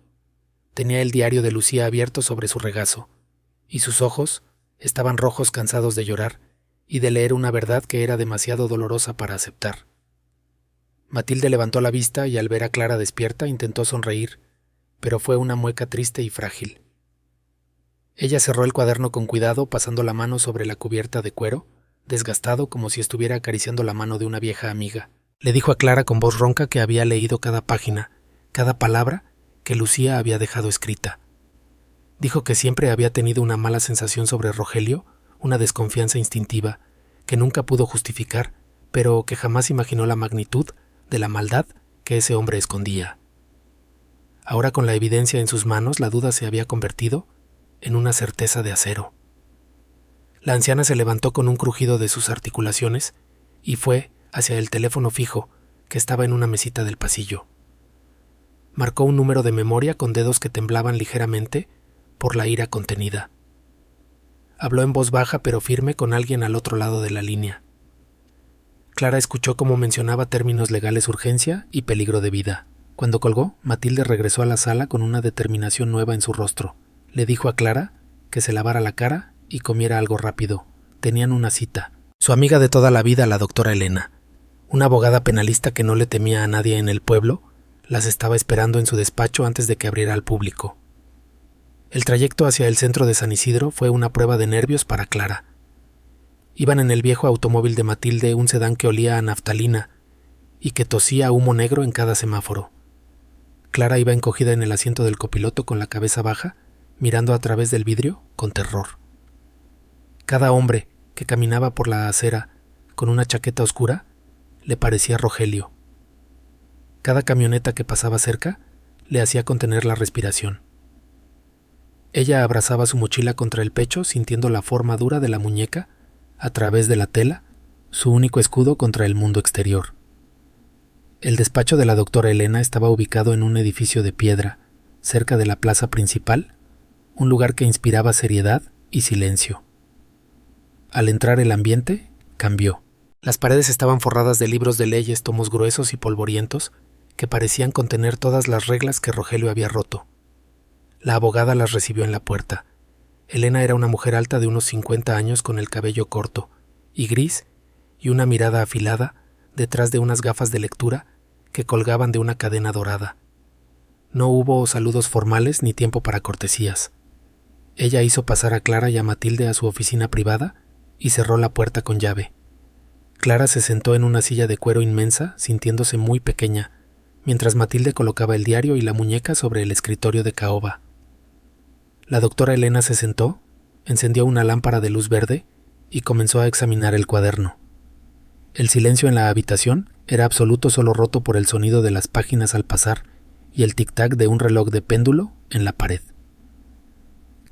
Tenía el diario de Lucía abierto sobre su regazo, y sus ojos estaban rojos, cansados de llorar y de leer una verdad que era demasiado dolorosa para aceptar. Matilde levantó la vista y al ver a Clara despierta intentó sonreír, pero fue una mueca triste y frágil. Ella cerró el cuaderno con cuidado, pasando la mano sobre la cubierta de cuero, desgastado como si estuviera acariciando la mano de una vieja amiga. Le dijo a Clara con voz ronca que había leído cada página, cada palabra que Lucía había dejado escrita. Dijo que siempre había tenido una mala sensación sobre Rogelio, una desconfianza instintiva, que nunca pudo justificar, pero que jamás imaginó la magnitud de la maldad que ese hombre escondía. Ahora, con la evidencia en sus manos, la duda se había convertido en una certeza de acero. La anciana se levantó con un crujido de sus articulaciones y fue hacia el teléfono fijo que estaba en una mesita del pasillo. Marcó un número de memoria con dedos que temblaban ligeramente por la ira contenida. Habló en voz baja pero firme con alguien al otro lado de la línea. Clara escuchó cómo mencionaba términos legales: urgencia y peligro de vida. Cuando colgó, Matilde regresó a la sala con una determinación nueva en su rostro. Le dijo a Clara que se lavara la cara y comiera algo rápido. Tenían una cita. Su amiga de toda la vida, la doctora Elena, una abogada penalista que no le temía a nadie en el pueblo, las estaba esperando en su despacho antes de que abriera al público. El trayecto hacia el centro de San Isidro fue una prueba de nervios para Clara. Iban en el viejo automóvil de Matilde, un sedán que olía a naftalina y que tosía humo negro en cada semáforo. Clara iba encogida en el asiento del copiloto con la cabeza baja, mirando a través del vidrio con terror. Cada hombre que caminaba por la acera con una chaqueta oscura le parecía Rogelio. Cada camioneta que pasaba cerca le hacía contener la respiración. Ella abrazaba su mochila contra el pecho, sintiendo la forma dura de la muñeca a través de la tela, su único escudo contra el mundo exterior. El despacho de la doctora Elena estaba ubicado en un edificio de piedra, cerca de la plaza principal, un lugar que inspiraba seriedad y silencio. Al entrar, el ambiente cambió. Las paredes estaban forradas de libros de leyes, tomos gruesos y polvorientos que parecían contener todas las reglas que Rogelio había roto. La abogada las recibió en la puerta. Elena era una mujer alta de unos 50 años con el cabello corto y gris y una mirada afilada detrás de unas gafas de lectura que colgaban de una cadena dorada. No hubo saludos formales ni tiempo para cortesías. Ella hizo pasar a Clara y a Matilde a su oficina privada y cerró la puerta con llave. Clara se sentó en una silla de cuero inmensa, sintiéndose muy pequeña, mientras Matilde colocaba el diario y la muñeca sobre el escritorio de caoba. La doctora Elena se sentó, encendió una lámpara de luz verde y comenzó a examinar el cuaderno. El silencio en la habitación era absoluto, solo roto por el sonido de las páginas al pasar y el tic-tac de un reloj de péndulo en la pared.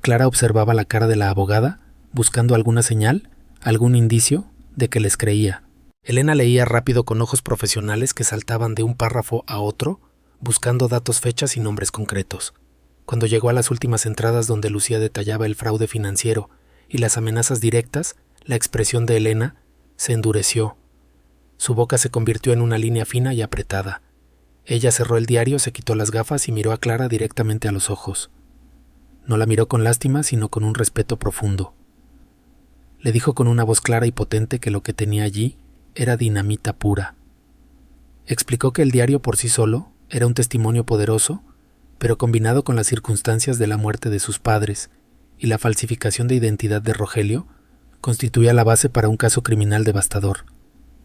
Clara observaba la cara de la abogada, buscando alguna señal, algún indicio de que les creía. Elena leía rápido con ojos profesionales que saltaban de un párrafo a otro, buscando datos, fechas y nombres concretos. Cuando llegó a las últimas entradas donde Lucía detallaba el fraude financiero y las amenazas directas, la expresión de Elena se endureció. Su boca se convirtió en una línea fina y apretada. Ella cerró el diario, se quitó las gafas y miró a Clara directamente a los ojos. No la miró con lástima, sino con un respeto profundo. Le dijo con una voz clara y potente que lo que tenía allí era dinamita pura. Explicó que el diario por sí solo era un testimonio poderoso, pero combinado con las circunstancias de la muerte de sus padres y la falsificación de identidad de Rogelio, constituía la base para un caso criminal devastador.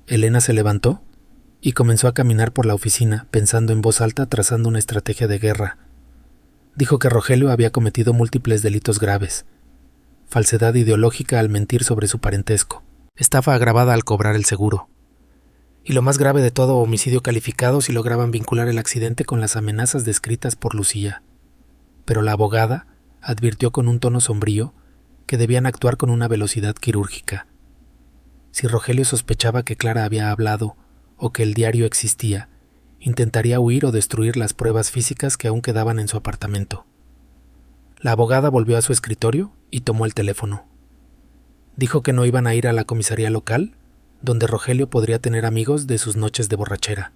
Elena se levantó y comenzó a caminar por la oficina, pensando en voz alta, trazando una estrategia de guerra. Dijo que Rogelio había cometido múltiples delitos graves: falsedad ideológica al mentir sobre su parentesco, estafa agravada al cobrar el seguro, y lo más grave de todo, homicidio calificado si lograban vincular el accidente con las amenazas descritas por Lucía. Pero la abogada advirtió con un tono sombrío que debían actuar con una velocidad quirúrgica. Si Rogelio sospechaba que Clara había hablado o que el diario existía, intentaría huir o destruir las pruebas físicas que aún quedaban en su apartamento. La abogada volvió a su escritorio y tomó el teléfono. Dijo que no iban a ir a la comisaría local, donde Rogelio podría tener amigos de sus noches de borrachera.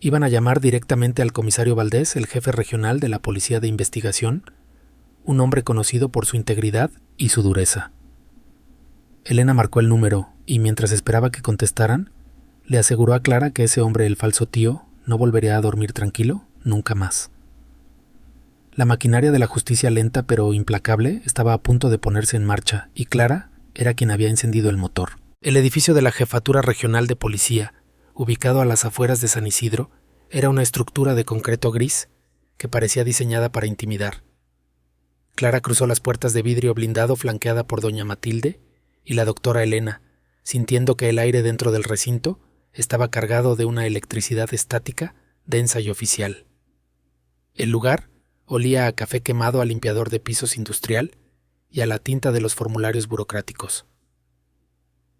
Iban a llamar directamente al comisario Valdés, el jefe regional de la Policía de Investigación, un hombre conocido por su integridad y su dureza. Elena marcó el número y, mientras esperaba que contestaran, le aseguró a Clara que ese hombre, el falso tío, no volvería a dormir tranquilo nunca más. La maquinaria de la justicia, lenta pero implacable, estaba a punto de ponerse en marcha y Clara era quien había encendido el motor. El edificio de la Jefatura Regional de Policía, ubicado a las afueras de San Isidro, era una estructura de concreto gris que parecía diseñada para intimidar. Clara cruzó las puertas de vidrio blindado flanqueada por doña Matilde y la doctora Elena, sintiendo que el aire dentro del recinto estaba cargado de una electricidad estática, densa y oficial. El lugar olía a café quemado, a limpiador de pisos industrial y a la tinta de los formularios burocráticos.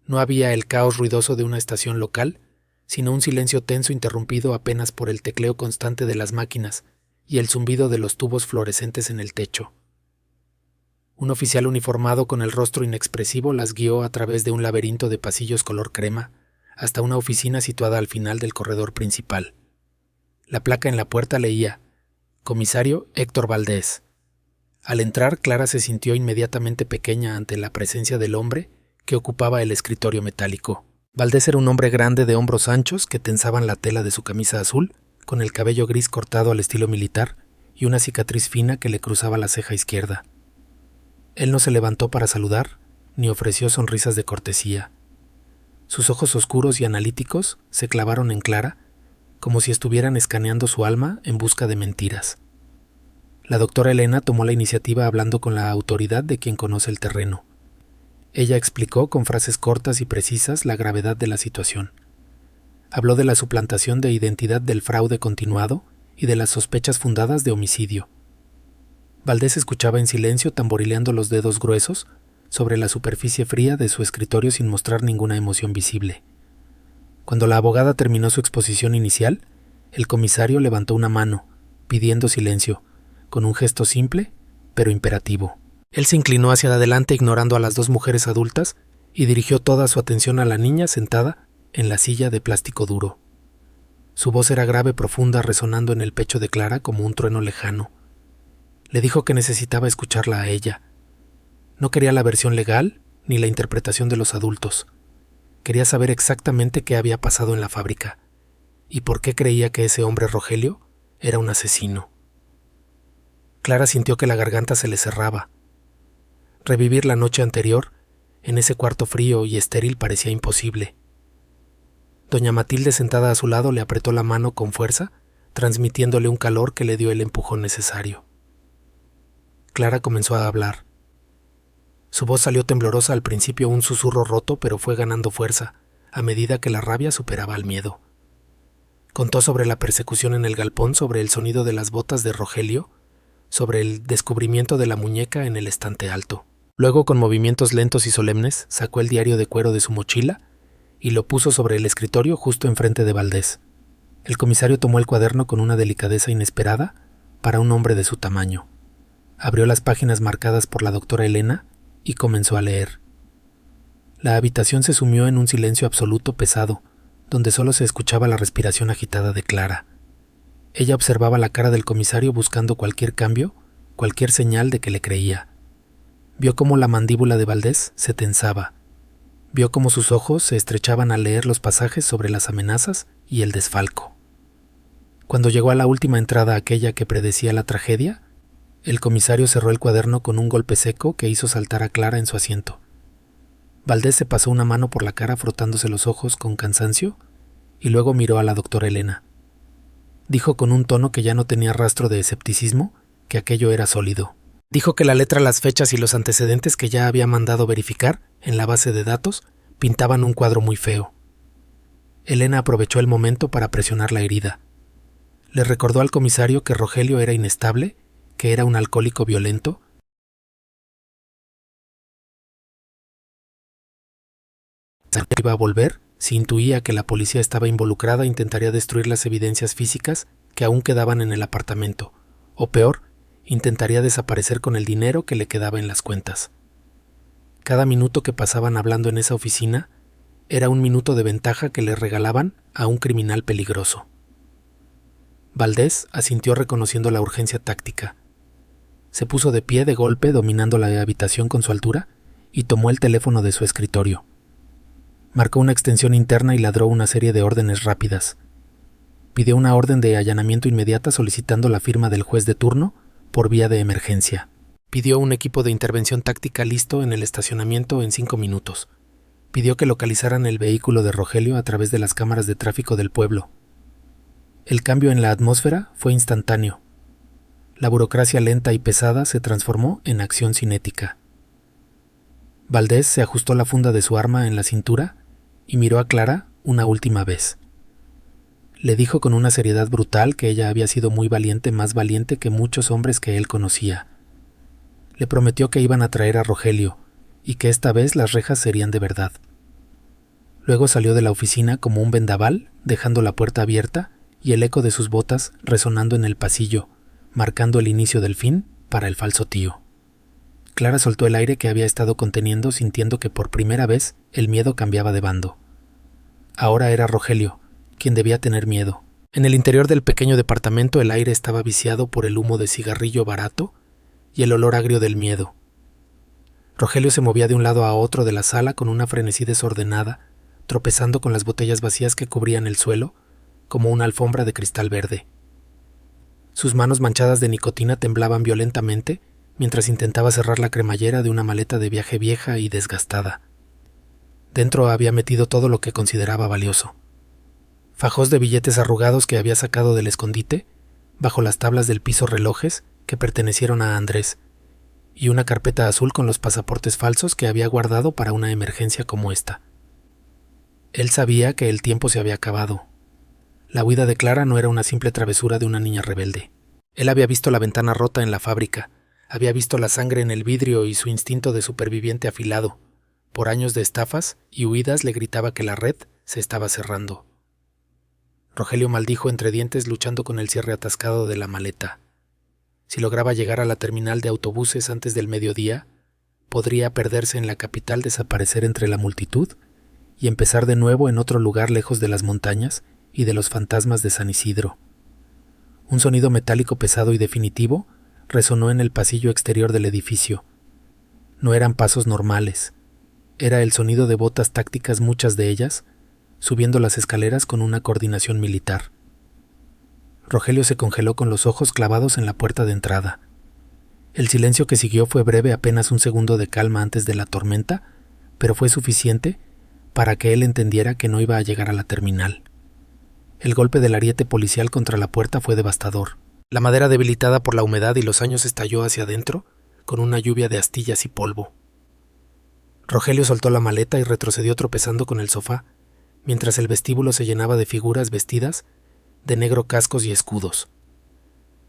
No había el caos ruidoso de una estación local, sino un silencio tenso interrumpido apenas por el tecleo constante de las máquinas y el zumbido de los tubos fluorescentes en el techo. Un oficial uniformado con el rostro inexpresivo las guió a través de un laberinto de pasillos color crema hasta una oficina situada al final del corredor principal. La placa en la puerta leía: Comisario Héctor Valdés. Al entrar, Clara se sintió inmediatamente pequeña ante la presencia del hombre que ocupaba el escritorio metálico. Valdés era un hombre grande de hombros anchos que tensaban la tela de su camisa azul, con el cabello gris cortado al estilo militar y una cicatriz fina que le cruzaba la ceja izquierda. Él no se levantó para saludar, ni ofreció sonrisas de cortesía. Sus ojos oscuros y analíticos se clavaron en Clara, como si estuvieran escaneando su alma en busca de mentiras. La doctora Elena tomó la iniciativa hablando con la autoridad de quien conoce el terreno. Ella explicó con frases cortas y precisas la gravedad de la situación. Habló de la suplantación de identidad, del fraude continuado y de las sospechas fundadas de homicidio. Valdés escuchaba en silencio, tamborileando los dedos gruesos sobre la superficie fría de su escritorio sin mostrar ninguna emoción visible. Cuando la abogada terminó su exposición inicial, el comisario levantó una mano, pidiendo silencio, con un gesto simple, pero imperativo. Él se inclinó hacia adelante ignorando a las dos mujeres adultas y dirigió toda su atención a la niña sentada en la silla de plástico duro. Su voz era grave, profunda, resonando en el pecho de Clara como un trueno lejano. Le dijo que necesitaba escucharla a ella. No quería la versión legal ni la interpretación de los adultos. Quería saber exactamente qué había pasado en la fábrica y por qué creía que ese hombre Rogelio era un asesino. Clara sintió que la garganta se le cerraba. Revivir la noche anterior, en ese cuarto frío y estéril, parecía imposible. Doña Matilde, sentada a su lado, le apretó la mano con fuerza, transmitiéndole un calor que le dio el empujón necesario. Clara comenzó a hablar. Su voz salió temblorosa, al principio un susurro roto, pero fue ganando fuerza, a medida que la rabia superaba al miedo. Contó sobre la persecución en el galpón, sobre el sonido de las botas de Rogelio, sobre el descubrimiento de la muñeca en el estante alto. Luego, con movimientos lentos y solemnes, sacó el diario de cuero de su mochila y lo puso sobre el escritorio justo enfrente de Valdés. El comisario tomó el cuaderno con una delicadeza inesperada para un hombre de su tamaño. Abrió las páginas marcadas por la doctora Elena y comenzó a leer. La habitación se sumió en un silencio absoluto pesado, donde solo se escuchaba la respiración agitada de Clara. Ella observaba la cara del comisario buscando cualquier cambio, cualquier señal de que le creía. Vio cómo la mandíbula de Valdés se tensaba. Vio cómo sus ojos se estrechaban al leer los pasajes sobre las amenazas y el desfalco. Cuando llegó a la última entrada, aquella que predecía la tragedia, el comisario cerró el cuaderno con un golpe seco que hizo saltar a Clara en su asiento. Valdés se pasó una mano por la cara frotándose los ojos con cansancio y luego miró a la doctora Elena. Dijo con un tono que ya no tenía rastro de escepticismo que aquello era sólido. Dijo que la letra, las fechas y los antecedentes que ya había mandado verificar en la base de datos pintaban un cuadro muy feo. Elena aprovechó el momento para presionar la herida. Le recordó al comisario que Rogelio era inestable, que era un alcohólico violento. Si iba a volver, si intuía que la policía estaba involucrada, intentaría destruir las evidencias físicas que aún quedaban en el apartamento, o peor, intentaría desaparecer con el dinero que le quedaba en las cuentas. Cada minuto que pasaban hablando en esa oficina era un minuto de ventaja que le regalaban a un criminal peligroso. Valdés asintió reconociendo la urgencia táctica. Se puso de pie de golpe, dominando la habitación con su altura, y tomó el teléfono de su escritorio. Marcó una extensión interna y ladró una serie de órdenes rápidas. Pidió una orden de allanamiento inmediata solicitando la firma del juez de turno por vía de emergencia. Pidió un equipo de intervención táctica listo en el estacionamiento en 5 minutos. Pidió que localizaran el vehículo de Rogelio a través de las cámaras de tráfico del pueblo. El cambio en la atmósfera fue instantáneo. La burocracia lenta y pesada se transformó en acción cinética. Valdés se ajustó la funda de su arma en la cintura y miró a Clara una última vez. Le dijo con una seriedad brutal que ella había sido muy valiente, más valiente que muchos hombres que él conocía. Le prometió que iban a traer a Rogelio y que esta vez las rejas serían de verdad. Luego salió de la oficina como un vendaval, dejando la puerta abierta y el eco de sus botas resonando en el pasillo, marcando el inicio del fin para el falso tío. Clara soltó el aire que había estado conteniendo, sintiendo que por primera vez el miedo cambiaba de bando. Ahora era Rogelio quien debía tener miedo. En el interior del pequeño departamento el aire estaba viciado por el humo de cigarrillo barato y el olor agrio del miedo. Rogelio se movía de un lado a otro de la sala con una frenesí desordenada, tropezando con las botellas vacías que cubrían el suelo, como una alfombra de cristal verde. Sus manos manchadas de nicotina temblaban violentamente mientras intentaba cerrar la cremallera de una maleta de viaje vieja y desgastada. Dentro había metido todo lo que consideraba valioso. Fajos de billetes arrugados que había sacado del escondite, bajo las tablas del piso relojes que pertenecieron a Andrés, y una carpeta azul con los pasaportes falsos que había guardado para una emergencia como esta. Él sabía que el tiempo se había acabado. La huida de Clara no era una simple travesura de una niña rebelde. Él había visto la ventana rota en la fábrica, había visto la sangre en el vidrio y su instinto de superviviente afilado. Por años de estafas y huidas le gritaba que la red se estaba cerrando. Rogelio maldijo entre dientes luchando con el cierre atascado de la maleta. Si lograba llegar a la terminal de autobuses antes del mediodía, podría perderse en la capital, desaparecer entre la multitud y empezar de nuevo en otro lugar lejos de las montañas y de los fantasmas de San Isidro. Un sonido metálico pesado y definitivo resonó en el pasillo exterior del edificio. No eran pasos normales. Era el sonido de botas tácticas, muchas de ellas, subiendo las escaleras con una coordinación militar. Rogelio se congeló con los ojos clavados en la puerta de entrada. El silencio que siguió fue breve, apenas un segundo de calma antes de la tormenta, pero fue suficiente para que él entendiera que no iba a llegar a la terminal. El golpe del ariete policial contra la puerta fue devastador. La madera, debilitada por la humedad y los años, estalló hacia adentro con una lluvia de astillas y polvo. Rogelio soltó la maleta y retrocedió tropezando con el sofá, mientras el vestíbulo se llenaba de figuras vestidas de negro, cascos y escudos.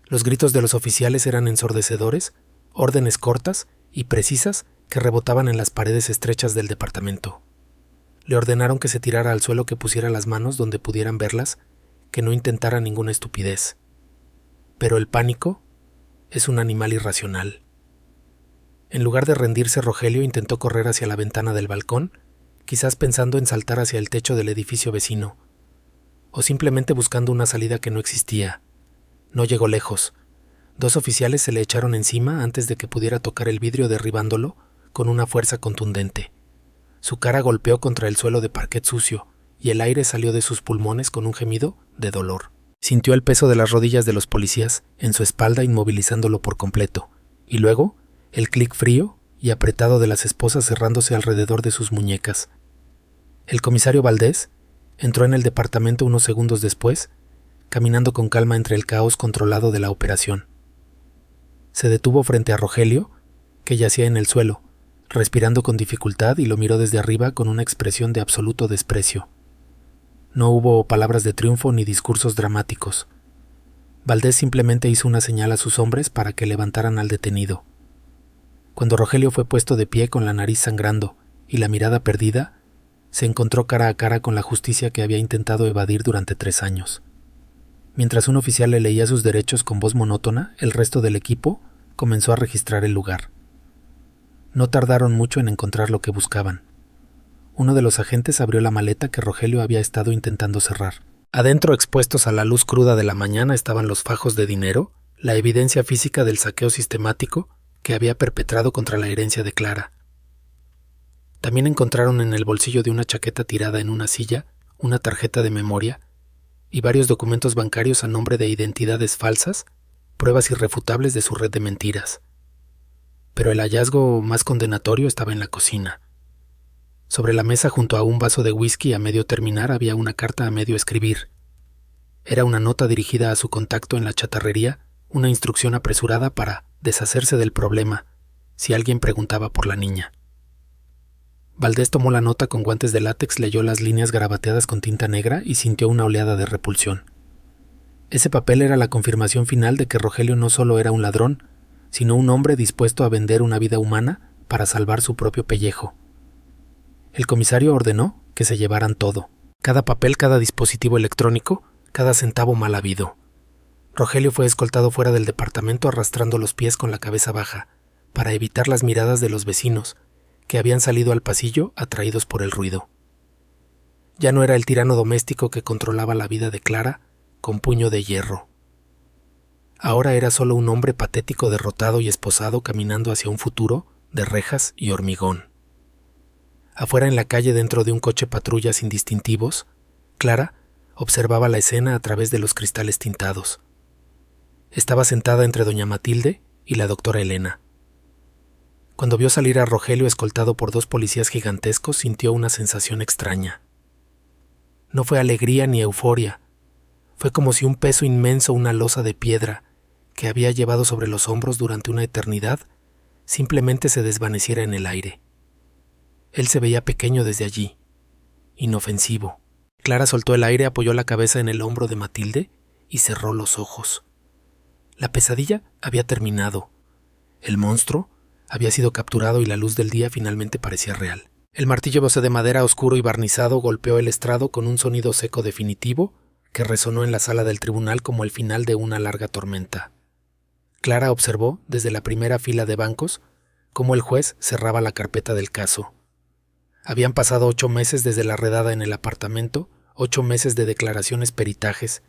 Los gritos de los oficiales eran ensordecedores, órdenes cortas y precisas que rebotaban en las paredes estrechas del departamento. Le ordenaron que se tirara al suelo, que pusiera las manos donde pudieran verlas, que no intentara ninguna estupidez. Pero el pánico es un animal irracional. En lugar de rendirse, Rogelio intentó correr hacia la ventana del balcón, quizás pensando en saltar hacia el techo del edificio vecino, o simplemente buscando una salida que no existía. No llegó lejos. 2 oficiales se le echaron encima antes de que pudiera tocar el vidrio, derribándolo con una fuerza contundente. Su cara golpeó contra el suelo de parquet sucio, y el aire salió de sus pulmones con un gemido de dolor. Sintió el peso de las rodillas de los policías en su espalda, inmovilizándolo por completo, y luego el clic frío y apretado de las esposas cerrándose alrededor de sus muñecas. El comisario Valdés entró en el departamento unos segundos después, caminando con calma entre el caos controlado de la operación. Se detuvo frente a Rogelio, que yacía en el suelo, respirando con dificultad, y lo miró desde arriba con una expresión de absoluto desprecio. No hubo palabras de triunfo ni discursos dramáticos. Valdés simplemente hizo una señal a sus hombres para que levantaran al detenido. Cuando Rogelio fue puesto de pie con la nariz sangrando y la mirada perdida, se encontró cara a cara con la justicia que había intentado evadir durante 3 años. Mientras un oficial le leía sus derechos con voz monótona, el resto del equipo comenzó a registrar el lugar. No tardaron mucho en encontrar lo que buscaban. Uno de los agentes abrió la maleta que Rogelio había estado intentando cerrar. Adentro, expuestos a la luz cruda de la mañana, estaban los fajos de dinero, la evidencia física del saqueo sistemático que había perpetrado contra la herencia de Clara. También encontraron en el bolsillo de una chaqueta tirada en una silla una tarjeta de memoria y varios documentos bancarios a nombre de identidades falsas, pruebas irrefutables de su red de mentiras. Pero el hallazgo más condenatorio estaba en la cocina. Sobre la mesa, junto a un vaso de whisky a medio terminar, había una carta a medio escribir. Era una nota dirigida a su contacto en la chatarrería, una instrucción apresurada para deshacerse del problema si alguien preguntaba por la niña. Valdés tomó la nota con guantes de látex, leyó las líneas garabateadas con tinta negra y sintió una oleada de repulsión. Ese papel era la confirmación final de que Rogelio no solo era un ladrón, sino un hombre dispuesto a vender una vida humana para salvar su propio pellejo. El comisario ordenó que se llevaran todo: cada papel, cada dispositivo electrónico, cada centavo mal habido. Rogelio fue escoltado fuera del departamento arrastrando los pies con la cabeza baja, para evitar las miradas de los vecinos, que habían salido al pasillo atraídos por el ruido. Ya no era el tirano doméstico que controlaba la vida de Clara con puño de hierro. Ahora era solo un hombre patético, derrotado y esposado, caminando hacia un futuro de rejas y hormigón. Afuera, en la calle, dentro de un coche patrulla sin distintivos, Clara observaba la escena a través de los cristales tintados. Estaba sentada entre doña Matilde y la doctora Elena. Cuando vio salir a Rogelio escoltado por 2 policías gigantescos, sintió una sensación extraña. No fue alegría ni euforia. Fue como si un peso inmenso, una losa de piedra, que había llevado sobre los hombros durante una eternidad, simplemente se desvaneciera en el aire. Él se veía pequeño desde allí, inofensivo. Clara soltó el aire, apoyó la cabeza en el hombro de Matilde y cerró los ojos. La pesadilla había terminado. El monstruo había sido capturado y la luz del día finalmente parecía real. El martillo de madera oscuro y barnizado golpeó el estrado con un sonido seco definitivo que resonó en la sala del tribunal como el final de una larga tormenta. Clara observó desde la primera fila de bancos cómo el juez cerraba la carpeta del caso. Habían pasado 8 meses desde la redada en el apartamento, 8 meses de declaraciones, peritajes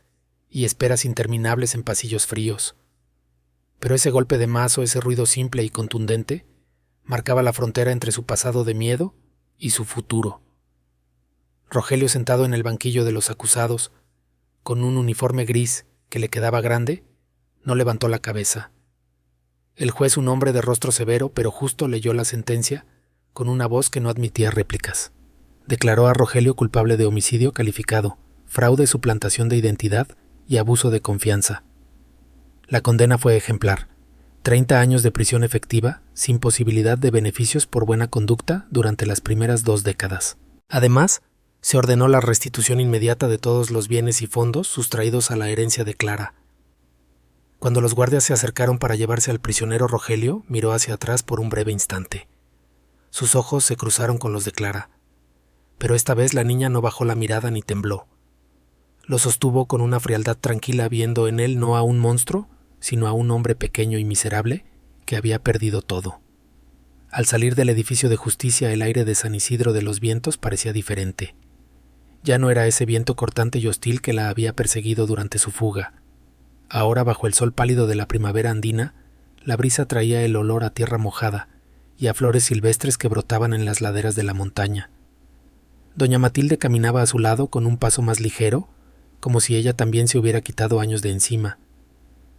y esperas interminables en pasillos fríos. Pero ese golpe de mazo, ese ruido simple y contundente, marcaba la frontera entre su pasado de miedo y su futuro. Rogelio, sentado en el banquillo de los acusados, con un uniforme gris que le quedaba grande, no levantó la cabeza. El juez, un hombre de rostro severo pero justo, leyó la sentencia con una voz que no admitía réplicas. Declaró a Rogelio culpable de homicidio calificado, fraude, suplantación de identidad y abuso de confianza. La condena fue ejemplar: 30 años de prisión efectiva, sin posibilidad de beneficios por buena conducta durante las primeras 2 décadas. Además, se ordenó la restitución inmediata de todos los bienes y fondos sustraídos a la herencia de Clara. Cuando los guardias se acercaron para llevarse al prisionero, Rogelio miró hacia atrás por un breve instante. Sus ojos se cruzaron con los de Clara, pero esta vez la niña no bajó la mirada ni tembló. Lo sostuvo con una frialdad tranquila, viendo en él no a un monstruo, sino a un hombre pequeño y miserable que había perdido todo. Al salir del edificio de justicia, el aire de San Isidro de los Vientos parecía diferente. Ya no era ese viento cortante y hostil que la había perseguido durante su fuga. Ahora, bajo el sol pálido de la primavera andina, la brisa traía el olor a tierra mojada y a flores silvestres que brotaban en las laderas de la montaña. Doña Matilde caminaba a su lado con un paso más ligero, como si ella también se hubiera quitado años de encima.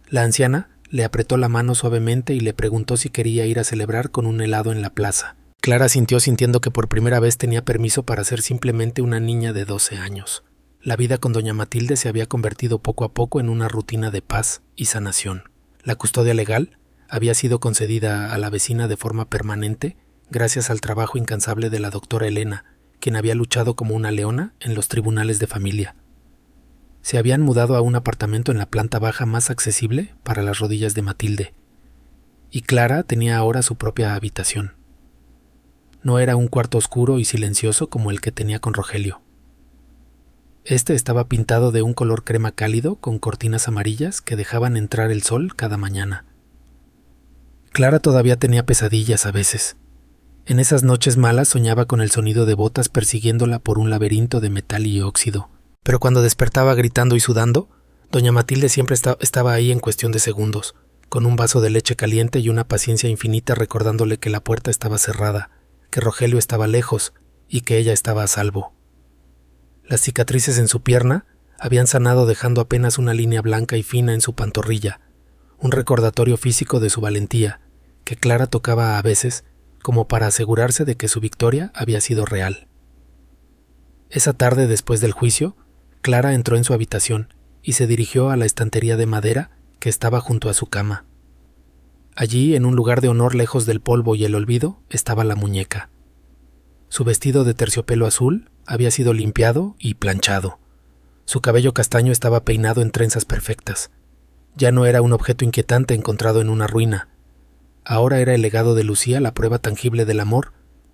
La anciana le apretó la mano suavemente y le preguntó si quería ir a celebrar con un helado en la plaza. Clara asintió, sintiendo que por primera vez tenía permiso para ser simplemente una niña de 12 años. La vida con doña Matilde se había convertido poco a poco en una rutina de paz y sanación. La custodia legal había sido concedida a la vecina de forma permanente gracias al trabajo incansable de la doctora Elena, quien había luchado como una leona en los tribunales de familia. Se habían mudado a un apartamento en la planta baja más accesible para las rodillas de Matilde, y Clara tenía ahora su propia habitación. No era un cuarto oscuro y silencioso como el que tenía con Rogelio. Este estaba pintado de un color crema cálido con cortinas amarillas que dejaban entrar el sol cada mañana. Clara todavía tenía pesadillas a veces. En esas noches malas soñaba con el sonido de botas persiguiéndola por un laberinto de metal y óxido. Pero cuando despertaba gritando y sudando, doña Matilde siempre estaba ahí en cuestión de segundos, con un vaso de leche caliente y una paciencia infinita, recordándole que la puerta estaba cerrada, que Rogelio estaba lejos y que ella estaba a salvo. Las cicatrices en su pierna habían sanado, dejando apenas una línea blanca y fina en su pantorrilla, un recordatorio físico de su valentía, que Clara tocaba a veces como para asegurarse de que su victoria había sido real. Esa tarde, después del juicio, Clara entró en su habitación y se dirigió a la estantería de madera que estaba junto a su cama. Allí, en un lugar de honor lejos del polvo y el olvido, estaba la muñeca. Su vestido de terciopelo azul había sido limpiado y planchado. Su cabello castaño estaba peinado en trenzas perfectas. Ya no era un objeto inquietante encontrado en una ruina. Ahora era el legado de Lucía, la prueba tangible del amor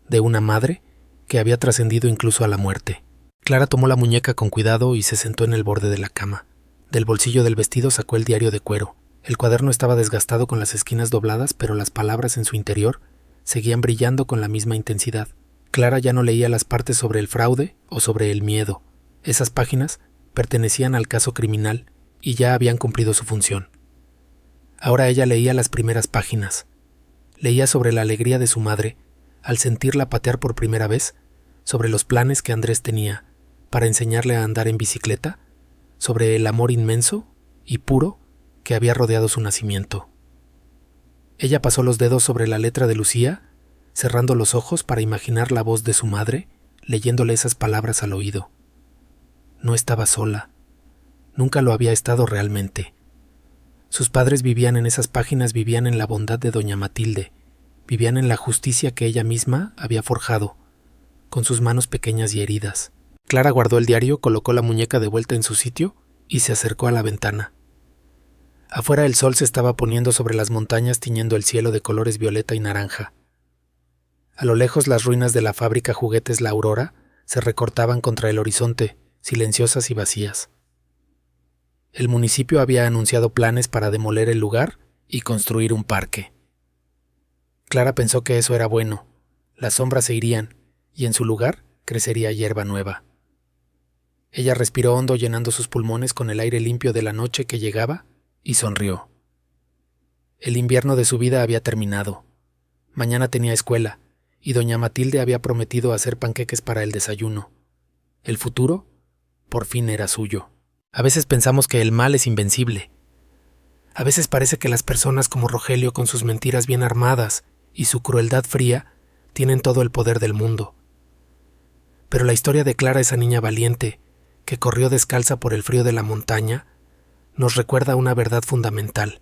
de una madre que había trascendido incluso a la muerte. Clara tomó la muñeca con cuidado y se sentó en el borde de la cama. Del bolsillo del vestido sacó el diario de cuero. El cuaderno estaba desgastado con las esquinas dobladas, pero las palabras en su interior seguían brillando con la misma intensidad. Clara ya no leía las partes sobre el fraude o sobre el miedo. Esas páginas pertenecían al caso criminal y ya habían cumplido su función. Ahora ella leía las primeras páginas. Leía sobre la alegría de su madre al sentirla patear por primera vez, sobre los planes que Andrés tenía para enseñarle a andar en bicicleta, sobre el amor inmenso y puro que había rodeado su nacimiento. Ella pasó los dedos sobre la letra de Lucía, cerrando los ojos para imaginar la voz de su madre, leyéndole esas palabras al oído. No estaba sola. Nunca lo había estado realmente. Sus padres vivían en esas páginas, vivían en la bondad de doña Matilde, vivían en la justicia que ella misma había forjado, con sus manos pequeñas y heridas. Clara guardó el diario, colocó la muñeca de vuelta en su sitio y se acercó a la ventana. Afuera el sol se estaba poniendo sobre las montañas, tiñendo el cielo de colores violeta y naranja. A lo lejos las ruinas de la fábrica Juguetes La Aurora se recortaban contra el horizonte, silenciosas y vacías. El municipio había anunciado planes para demoler el lugar y construir un parque. Clara pensó que eso era bueno. Las sombras se irían y en su lugar crecería hierba nueva. Ella respiró hondo, llenando sus pulmones con el aire limpio de la noche que llegaba, y sonrió. El invierno de su vida había terminado. Mañana tenía escuela, y doña Matilde había prometido hacer panqueques para el desayuno. El futuro, por fin, era suyo. A veces pensamos que el mal es invencible. A veces parece que las personas como Rogelio, con sus mentiras bien armadas y su crueldad fría, tienen todo el poder del mundo. Pero la historia de Clara, esa niña valiente, que corrió descalza por el frío de la montaña, nos recuerda una verdad fundamental.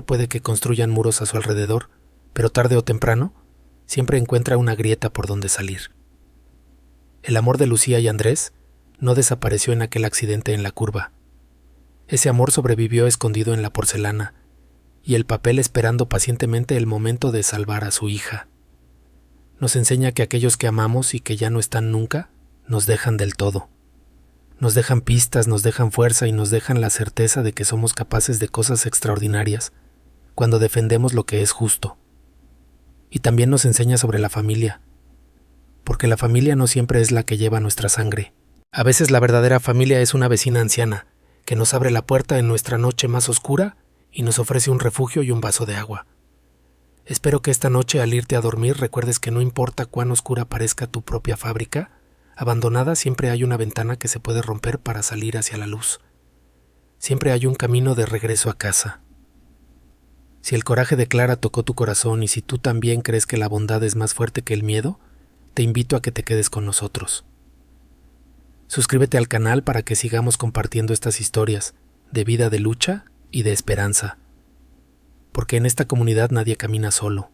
Puede que construyan muros a su alrededor, pero tarde o temprano siempre encuentra una grieta por donde salir. El amor de Lucía y Andrés no desapareció en aquel accidente en la curva. Ese amor sobrevivió escondido en la porcelana y el papel, esperando pacientemente el momento de salvar a su hija. Nos enseña que aquellos que amamos y que ya no están nunca, nos dejan del todo. Nos dejan pistas, nos dejan fuerza y nos dejan la certeza de que somos capaces de cosas extraordinarias cuando defendemos lo que es justo. Y también nos enseña sobre la familia, porque la familia no siempre es la que lleva nuestra sangre. A veces la verdadera familia es una vecina anciana que nos abre la puerta en nuestra noche más oscura y nos ofrece un refugio y un vaso de agua. Espero que esta noche, al irte a dormir, recuerdes que no importa cuán oscura parezca tu propia fábrica, abandonada, siempre hay una ventana que se puede romper para salir hacia la luz. Siempre hay un camino de regreso a casa. Si el coraje de Clara tocó tu corazón y si tú también crees que la bondad es más fuerte que el miedo, te invito a que te quedes con nosotros. Suscríbete al canal para que sigamos compartiendo estas historias de vida, de lucha y de esperanza, porque en esta comunidad nadie camina solo.